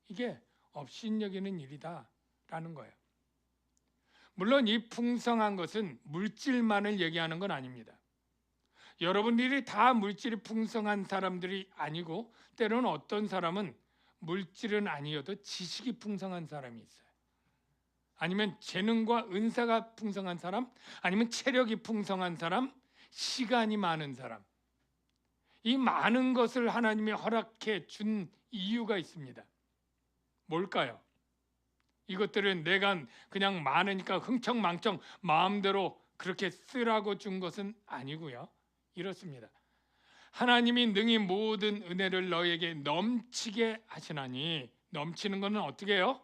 이게 업신여기는 일이다라는 거예요. 물론 이 풍성한 것은 물질만을 얘기하는 건 아닙니다. 여러분들이 다 물질이 풍성한 사람들이 아니고 때로는 어떤 사람은 물질은 아니어도 지식이 풍성한 사람이 있어요. 아니면 재능과 은사가 풍성한 사람, 아니면 체력이 풍성한 사람, 시간이 많은 사람. 이 많은 것을 하나님이 허락해 준 이유가 있습니다. 뭘까요? 이것들은 내가 그냥 많으니까 흥청망청 마음대로 그렇게 쓰라고 준 것은 아니고요. 이렇습니다. 하나님이 능히 모든 은혜를 너에게 넘치게 하시나니, 넘치는 것은 어떻게 해요?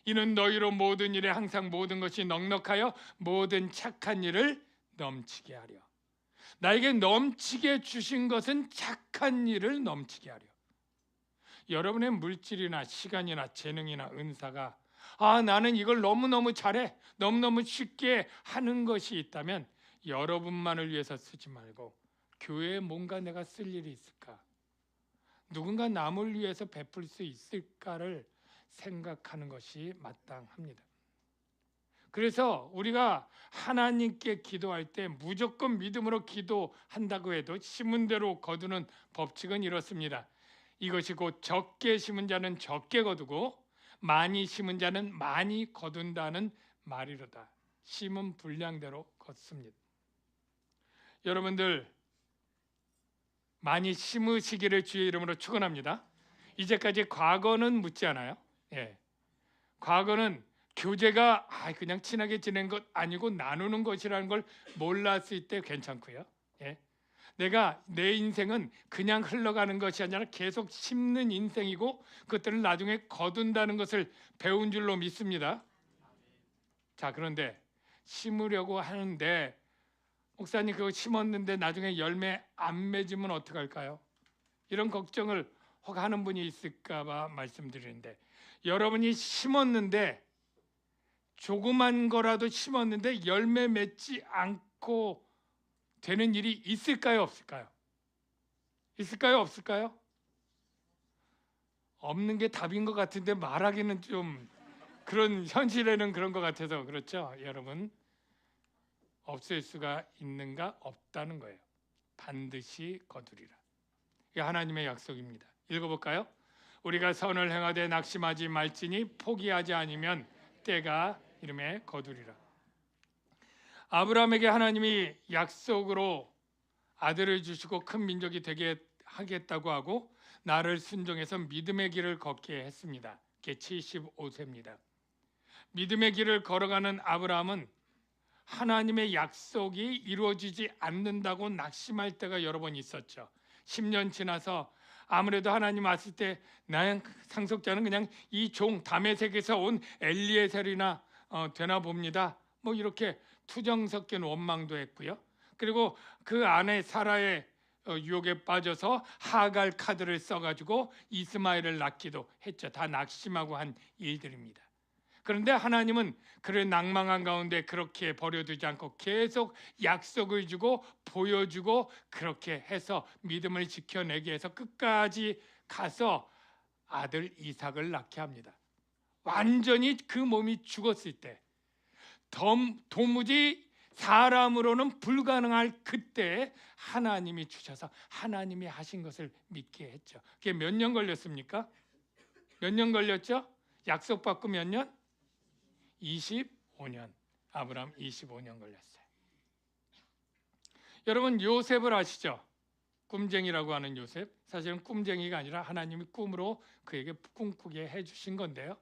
이는 너희로 모든 일에 항상 모든 것이 넉넉하여 모든 착한 일을 넘치게 하려. 나에게 넘치게 주신 것은 착한 일을 넘치게 하려. 여러분의 물질이나 시간이나 재능이나 은사가 나는 이걸 너무너무 잘해, 너무너무 쉽게 하는 것이 있다면 여러분만을 위해서 쓰지 말고 교회에 뭔가 내가 쓸 일이 있을까? 누군가 남을 위해서 베풀 수 있을까를 생각하는 것이 마땅합니다. 그래서 우리가 하나님께 기도할 때 무조건 믿음으로 기도한다고 해도 심은 대로 거두는 법칙은 이렇습니다. 이것이 곧 적게 심은 자는 적게 거두고 많이 심은 자는 많이 거둔다는 말이로다. 심은 분량대로 걷습니다. 여러분들 많이 심으시기를 주의 이름으로 축원합니다. 이제까지 과거는 묻지 않아요. 과거는 교제가 그냥 친하게 지낸 것 아니고 나누는 것이라는 걸 몰랐을 때 괜찮고요. 내가 내 인생은 그냥 흘러가는 것이 아니라 계속 심는 인생이고 그것들을 나중에 거둔다는 것을 배운 줄로 믿습니다. 자, 그런데 심으려고 하는데 목사님 그거 심었는데 나중에 열매 안 맺으면 어떡할까요? 이런 걱정을 혹 하는 분이 있을까 봐 말씀드리는데, 여러분이 심었는데 조그만 거라도 심었는데 열매 맺지 않고 되는 일이 있을까요, 없을까요? 있을까요, 없을까요? 없는 게 답인 것 같은데 말하기는 좀 그런, 현실에는 그런 것 같아서 그렇죠, 여러분. 없을 수가 있는가? 없다는 거예요. 반드시 거두리라. 이게 하나님의 약속입니다. 읽어볼까요? 우리가 선을 행하되 낙심하지 말지니 포기하지 않으면 때가 이름에 거두리라. 아브라함에게 하나님이 약속으로 아들을 주시고 큰 민족이 되게 하겠다고 하고 나를 순종해서 믿음의 길을 걷게 했습니다. 그게 75세입니다. 믿음의 길을 걸어가는 아브라함은 하나님의 약속이 이루어지지 않는다고 낙심할 때가 여러 번 있었죠. 10년 지나서 아무래도 하나님 왔을 때 나의 상속자는 그냥 이 종 다메섹에서 온 엘리에셀이나 되나 봅니다. 뭐 이렇게 투정 섞인 원망도 했고요. 그리고 그 아내 사라의 유혹에 빠져서 하갈 카드를 써가지고 이스마엘을 낳기도 했죠. 다 낙심하고 한 일들입니다. 그런데 하나님은 그를 낭망한 가운데 그렇게 버려두지 않고 계속 약속을 주고 보여주고 그렇게 해서 믿음을 지켜내게 해서 끝까지 가서 아들 이삭을 낳게 합니다. 완전히 그 몸이 죽었을 때, 도무지 사람으로는 불가능할 그때 하나님이 주셔서 하나님이 하신 것을 믿게 했죠. 그게 몇 년 걸렸습니까? 몇 년 걸렸죠? 약속받고 몇 년? 25년. 아브라함 25년 걸렸어요. 여러분 요셉을 아시죠? 꿈쟁이라고 하는 요셉. 사실은 꿈쟁이가 아니라 하나님이 꿈으로 그에게 꿈꾸게 해주신 건데요.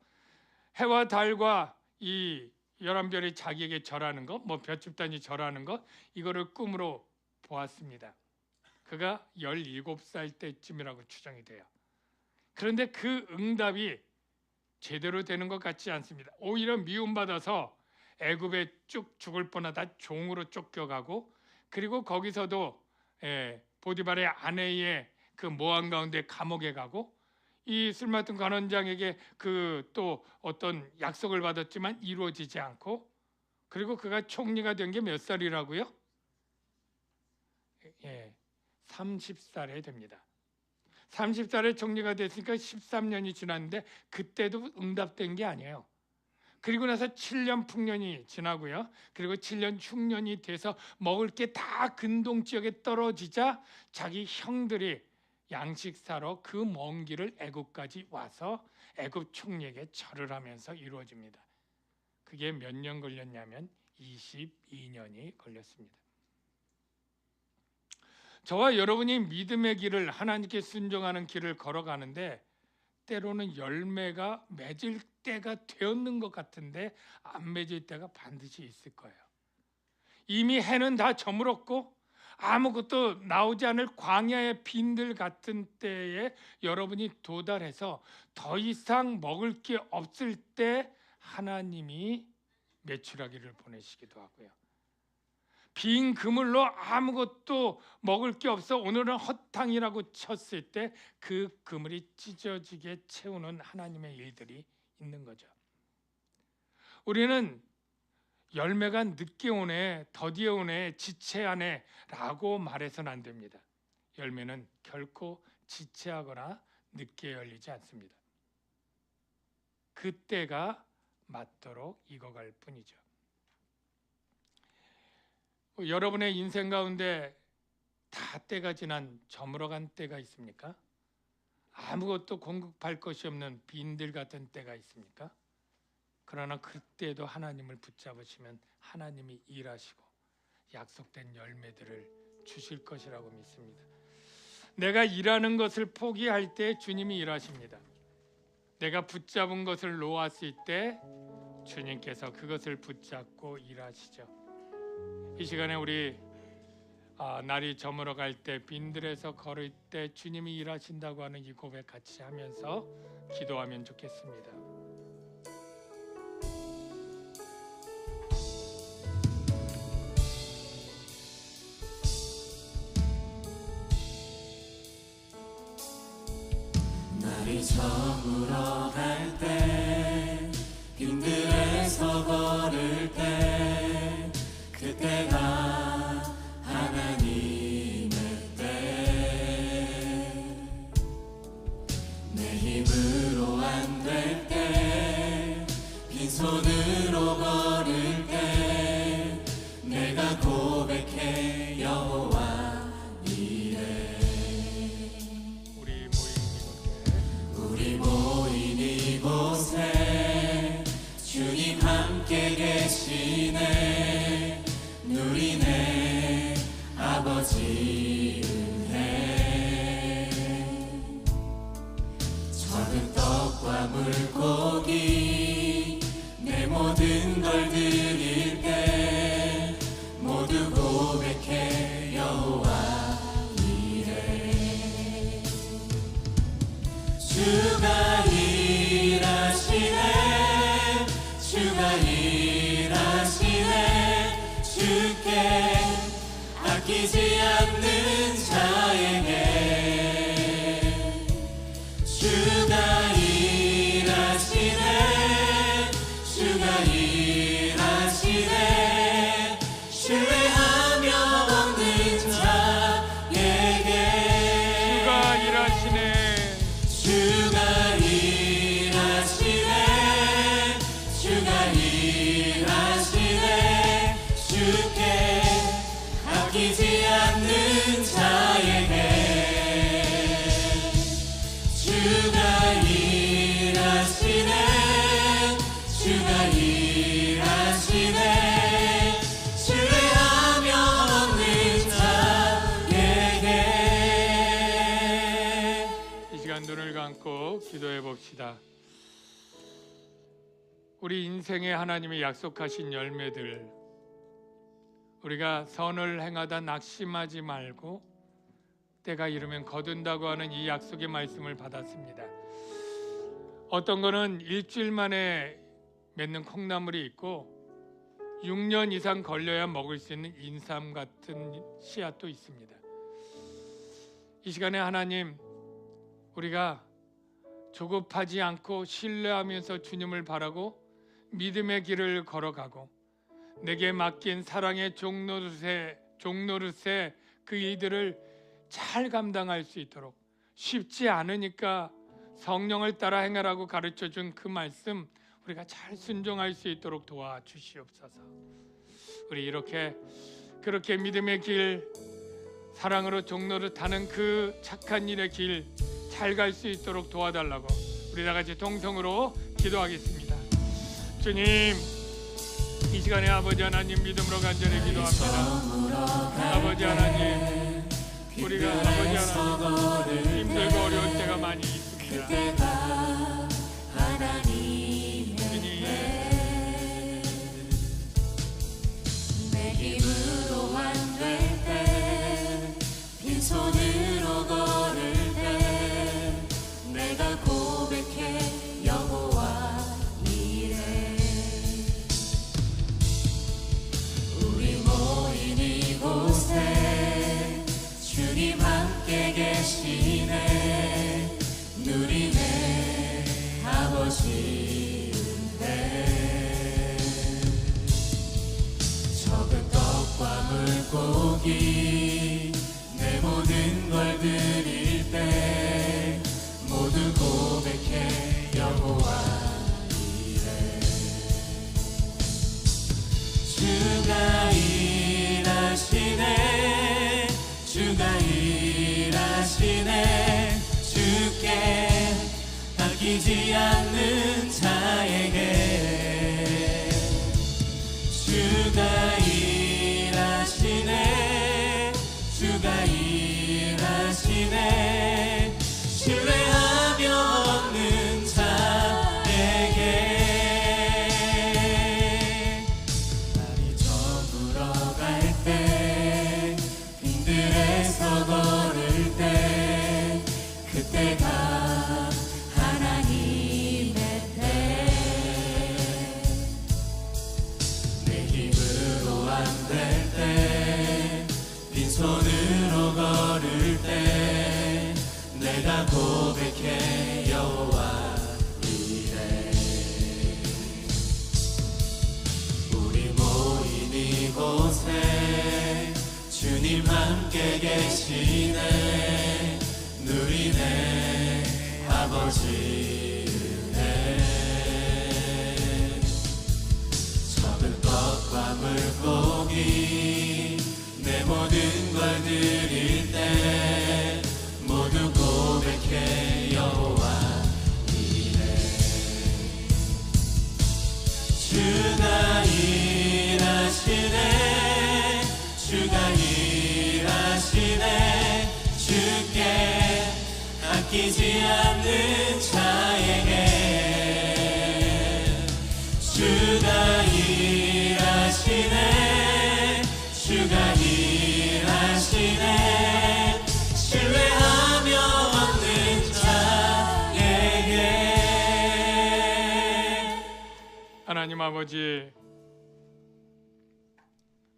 해와 달과 이 11별이 자기에게 절하는 것, 뭐 볏집단이 절하는 것, 이거를 꿈으로 보았습니다. 그가 17살 때쯤이라고 추정이 돼요. 그런데 그 응답이 제대로 되는 것 같지 않습니다. 오히려 미움받아서 애굽에 쭉 죽을 뻔하다 종으로 쫓겨가고, 그리고 거기서도 보디발의 아내의 그 모함 가운데 감옥에 가고, 이 술 맡은 관원장에게 그 또 어떤 약속을 받았지만 이루어지지 않고, 그리고 그가 총리가 된 게 몇 살이라고요? 30살에 됩니다. 30살에 총리가 됐으니까 13년이 지났는데 그때도 응답된 게 아니에요. 그리고 나서 7년 풍년이 지나고요. 그리고 7년 흉년이 돼서 먹을 게 다 근동 지역에 떨어지자 자기 형들이 양식 사러 그 먼 길을 애굽까지 와서 애굽 총리에게 절을 하면서 이루어집니다. 그게 몇 년 걸렸냐면 22년이 걸렸습니다. 저와 여러분이 믿음의 길을, 하나님께 순종하는 길을 걸어가는데 때로는 열매가 맺을 때가 되었는 것 같은데 안 맺을 때가 반드시 있을 거예요. 이미 해는 다 저물었고 아무것도 나오지 않을 광야의 빈들 같은 때에 여러분이 도달해서 더 이상 먹을 게 없을 때 하나님이 메추라기를 보내시기도 하고요. 빈 그물로 아무것도 먹을 게 없어 오늘은 헛탕이라고 쳤을 때 그 그물이 찢어지게 채우는 하나님의 일들이 있는 거죠. 우리는 열매가 늦게 오네, 더디에 오네, 지체하네 라고 말해서는 안 됩니다. 열매는 결코 지체하거나 늦게 열리지 않습니다. 그때가 맞도록 익어갈 뿐이죠. 여러분의 인생 가운데 다 때가 지난 저물어간 때가 있습니까? 아무것도 공급할 것이 없는 빈들 같은 때가 있습니까? 그러나 그때도 하나님을 붙잡으시면 하나님이 일하시고 약속된 열매들을 주실 것이라고 믿습니다. 내가 일하는 것을 포기할 때 주님이 일하십니다. 내가 붙잡은 것을 놓았을 때 주님께서 그것을 붙잡고 일하시죠. 이 시간에 우리 날이 저물어갈 때 빈들에서 걸을 때 주님이 일하신다고 하는 이 고백 같이 하면서 기도하면 좋겠습니다. 날이 저물어갈 때 빈들에서 걸을 때 그때가 하나님의 때 내 힘으로 안 될 때 빈손으로 걸을 때 내가 고백해 여호와 이래 우리 모인 이곳에 주님 함께 계시네 누리네 아버지 은혜 적은 떡과 물고기 내 모든 걸 드릴 때 모두 고백해 여호와 이래 주가 일하시네 주가 일하시네 주께 아끼지 않는 자에게 주가 일하시네 주가 일하시네 신뢰하며 먹는 자에게 주가 일하시네 주가 일하시네 주가 일하시네 주께 아끼지 않는 자에게 주가 일하시네 주가 일하시네 신뢰하며 먹는 자에게 이 시간 눈을 감고 기도해 봅시다. 우리 인생에 하나님이 약속하신 열매들 우리가 선을 행하다 낙심하지 말고 때가 이르면 거둔다고 하는 이 약속의 말씀을 받았습니다. 어떤 거는 일주일 만에 맺는 콩나물이 있고 6년 이상 걸려야 먹을 수 있는 인삼 같은 씨앗도 있습니다. 이 시간에 하나님 우리가 조급하지 않고 신뢰하면서 주님을 바라고 믿음의 길을 걸어가고 내게 맡긴 사랑의 종노릇의 그 일들을 잘 감당할 수 있도록 쉽지 않으니까 성령을 따라 행하라고 가르쳐준 그 말씀 우리가 잘 순종할 수 있도록 도와주시옵소서. 우리 그렇게 믿음의 길 사랑으로 종노릇하는 그 착한 일의 길 잘 갈 수 있도록 도와달라고 우리 다 같이 동성으로 기도하겠습니다. 주님 이 시간에 아버지 하나님 믿음으로 간절히 기도합니다. 아버지 하나님, 우리가 아버지 하나님 힘들고 어려울 때가 많이 있습니다. 그때가 하나님의 때, 내 힘으로 안 될 때, 빈손으로 걸을 때, 내가 고백해 여호와 이래. 우리 모인 이곳에 주님 함께 계시네. 누리네 아버지 은혜. 적은 떡과 물고기 내 모든 걸 드릴 때 모두 고백해 여호와 이래. 주가 일하시네. 주가 일하시네. 주께 아끼지 않는 자에게 주가 일하시네. 주가 일하시네. 신뢰하며 얻는 자에게. 날이 저물어 갈 때, 빈들에서 걸을 때, 그때가 하나님의 때. 내 힘으로 안 될 때, 빈손으로 걸을 때, 내가 고백해 여호와 이래. 우리 모인 이곳에 주님 함께 계시네. 누리네 아버지 은혜. 적은 떡과 물고기 내 모든 걸 드릴 때 모두 고백해 여호와 이래. 주가 일하시네. 주가 일하시네. 주께 아끼지 않는 자에게 주가 일하시네. 주가 일하시네. 신뢰하며 얻는 자에게. 하나님 아버지,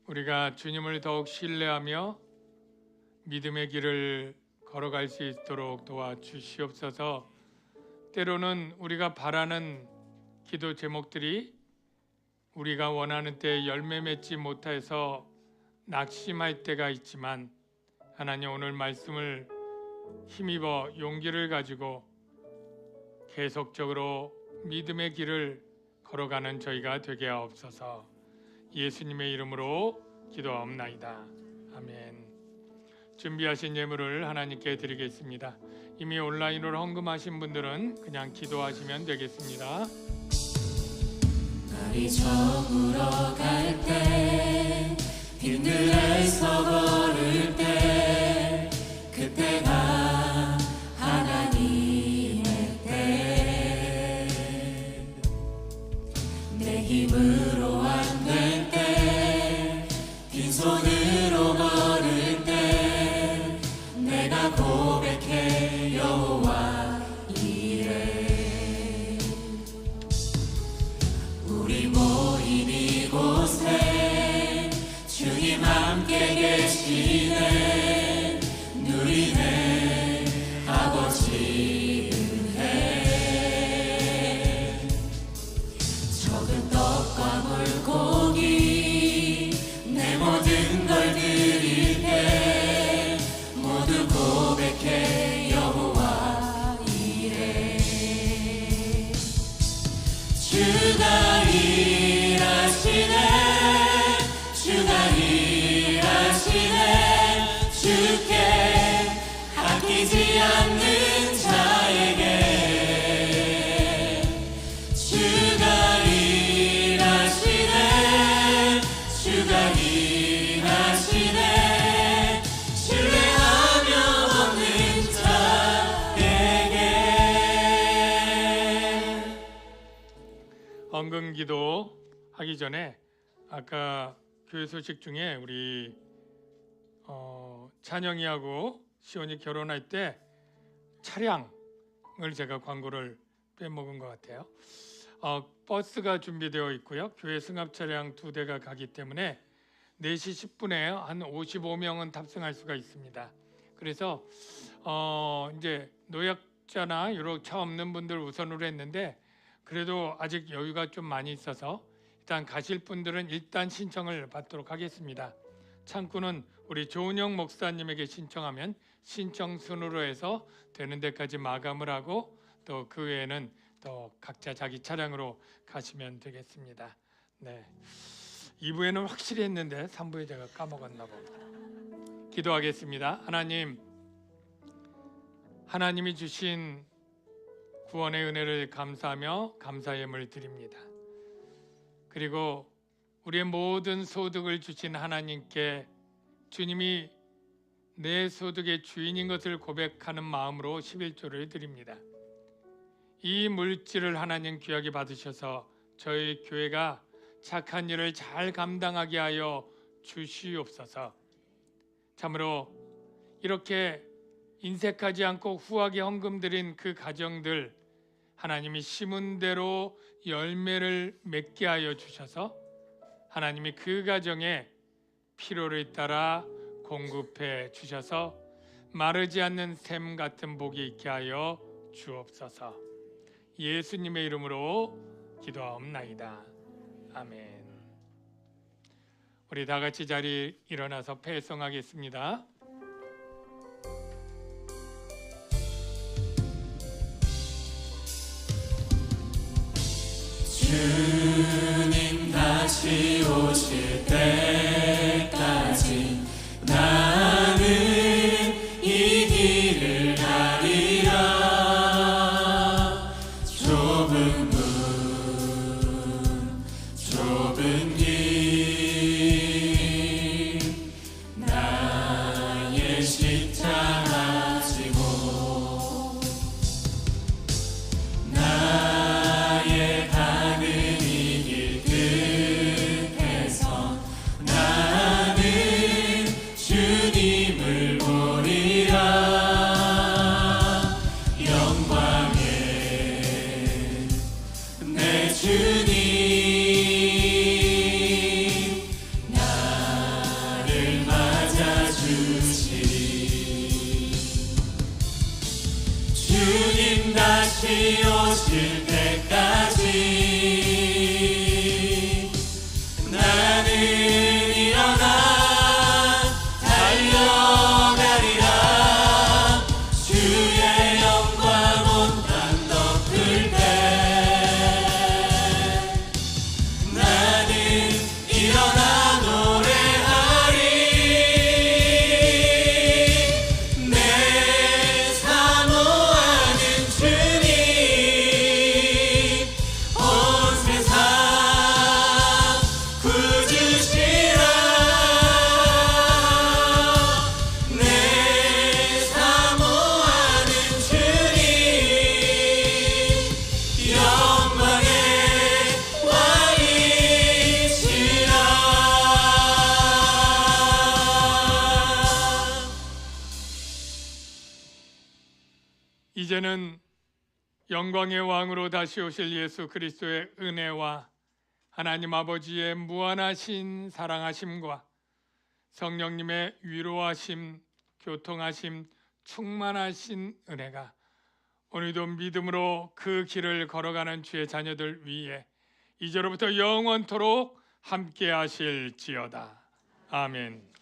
우리가 주님을 더욱 신뢰하며 믿음의 길을 걸어갈 수 있도록 도와주시옵소서. 때로는 우리가 바라는 기도 제목들이 우리가 원하는 때 열매 맺지 못해서 낙심할 때가 있지만, 하나님 오늘 말씀을 힘입어 용기를 가지고 계속적으로 믿음의 길을 걸어가는 저희가 되게 하옵소서. 예수님의 이름으로 기도하옵나이다. 아멘. 준비하신 예물을 하나님께 드리겠습니다. 이미 온라인으로 헌금하신 분들은 그냥 기도하시면 되겠습니다. 날이 저물어 갈 때, 빈들에서 걸을 때, 그때가 하나님의 때. 내 힘으로 안 될 때, 빈손으로 걸을 때, 내가 고백해 여호와 이래. 우리 모인 이곳에 주님 함께 계시네. 누리네 아버지 은혜. 적은 떡과 물고기 내 모든 걸 드릴 때 모두 고백해 여호와 이래. 주가 일하시네. 주가 일하시네. 주께 아끼지 않는 자에게 주가 일하시네. 기도 하기 전에 아까 교회 소식 중에 우리 찬영이하고 시온이 결혼할 때 차량을 제가 광고를 빼먹은 것 같아요. 버스가 준비되어 있고요. 교회 승합 차량 2대가 가기 때문에 4시 10분에 한 55명은 탑승할 수가 있습니다. 그래서 이제 노약자나 이런 차 없는 분들 우선으로 했는데 그래도 아직 여유가 좀 많이 있어서 일단 가실 분들은 일단 신청을 받도록 하겠습니다. 창구는 우리 조은영 목사님에게 신청하면 신청 순으로 해서 되는 데까지 마감을 하고 또 그 외에는 또 각자 자기 차량으로 가시면 되겠습니다. 네, 2부에는 확실히 했는데 3부에 제가 까먹었나 봅니다. 기도하겠습니다. 하나님이 주신 구원의 은혜를 감사하며 감사의 예물을 드립니다. 그리고 우리의 모든 소득을 주신 하나님께 주님이 내 소득의 주인인 것을 고백하는 마음으로 11조를 드립니다. 이 물질을 하나님 귀하게 받으셔서 저희 교회가 착한 일을 잘 감당하게 하여 주시옵소서. 참으로 이렇게 인색하지 않고 후하게 헌금 드린 그 가정들 하나님이 심은 대로 열매를 맺게 하여 주셔서 하나님이 그 가정에 필요를 따라 공급해 주셔서 마르지 않는 샘 같은 복이 있게 하여 주옵소서. 예수님의 이름으로 기도하옵나이다. 아멘. 우리 다 같이 자리 일어나서 패성하겠습니다. 주님 다시 오실 때까지 나는 이 길을 가리라. 좁은 문 좁은 길 나의 십자가 지고 나의 가는 이 길 끝에서 나는 주님을 보리라. 영광의 내 주님 나를 맞아주시리. 주님 다시 오실 때까지 나는 일어나 달려가리라. 주의 영광 온 땅 덮을 때 나는 일어나 노래하리. 내 사모하는 주님 온 세상 구주시라. 내 사모하는 주님 영광의 왕이시라. 이제는 영광의 왕으로 다시 오실 예수 그리스도의 은혜와 하나님 아버지의 무한하신 사랑하심과 성령님의 위로하심, 교통하심, 충만하신 은혜가 오늘도 믿음으로 그 길을 걸어가는 주의 자녀들 위에 이제로부터 영원토록 함께 하실지어다. 아멘.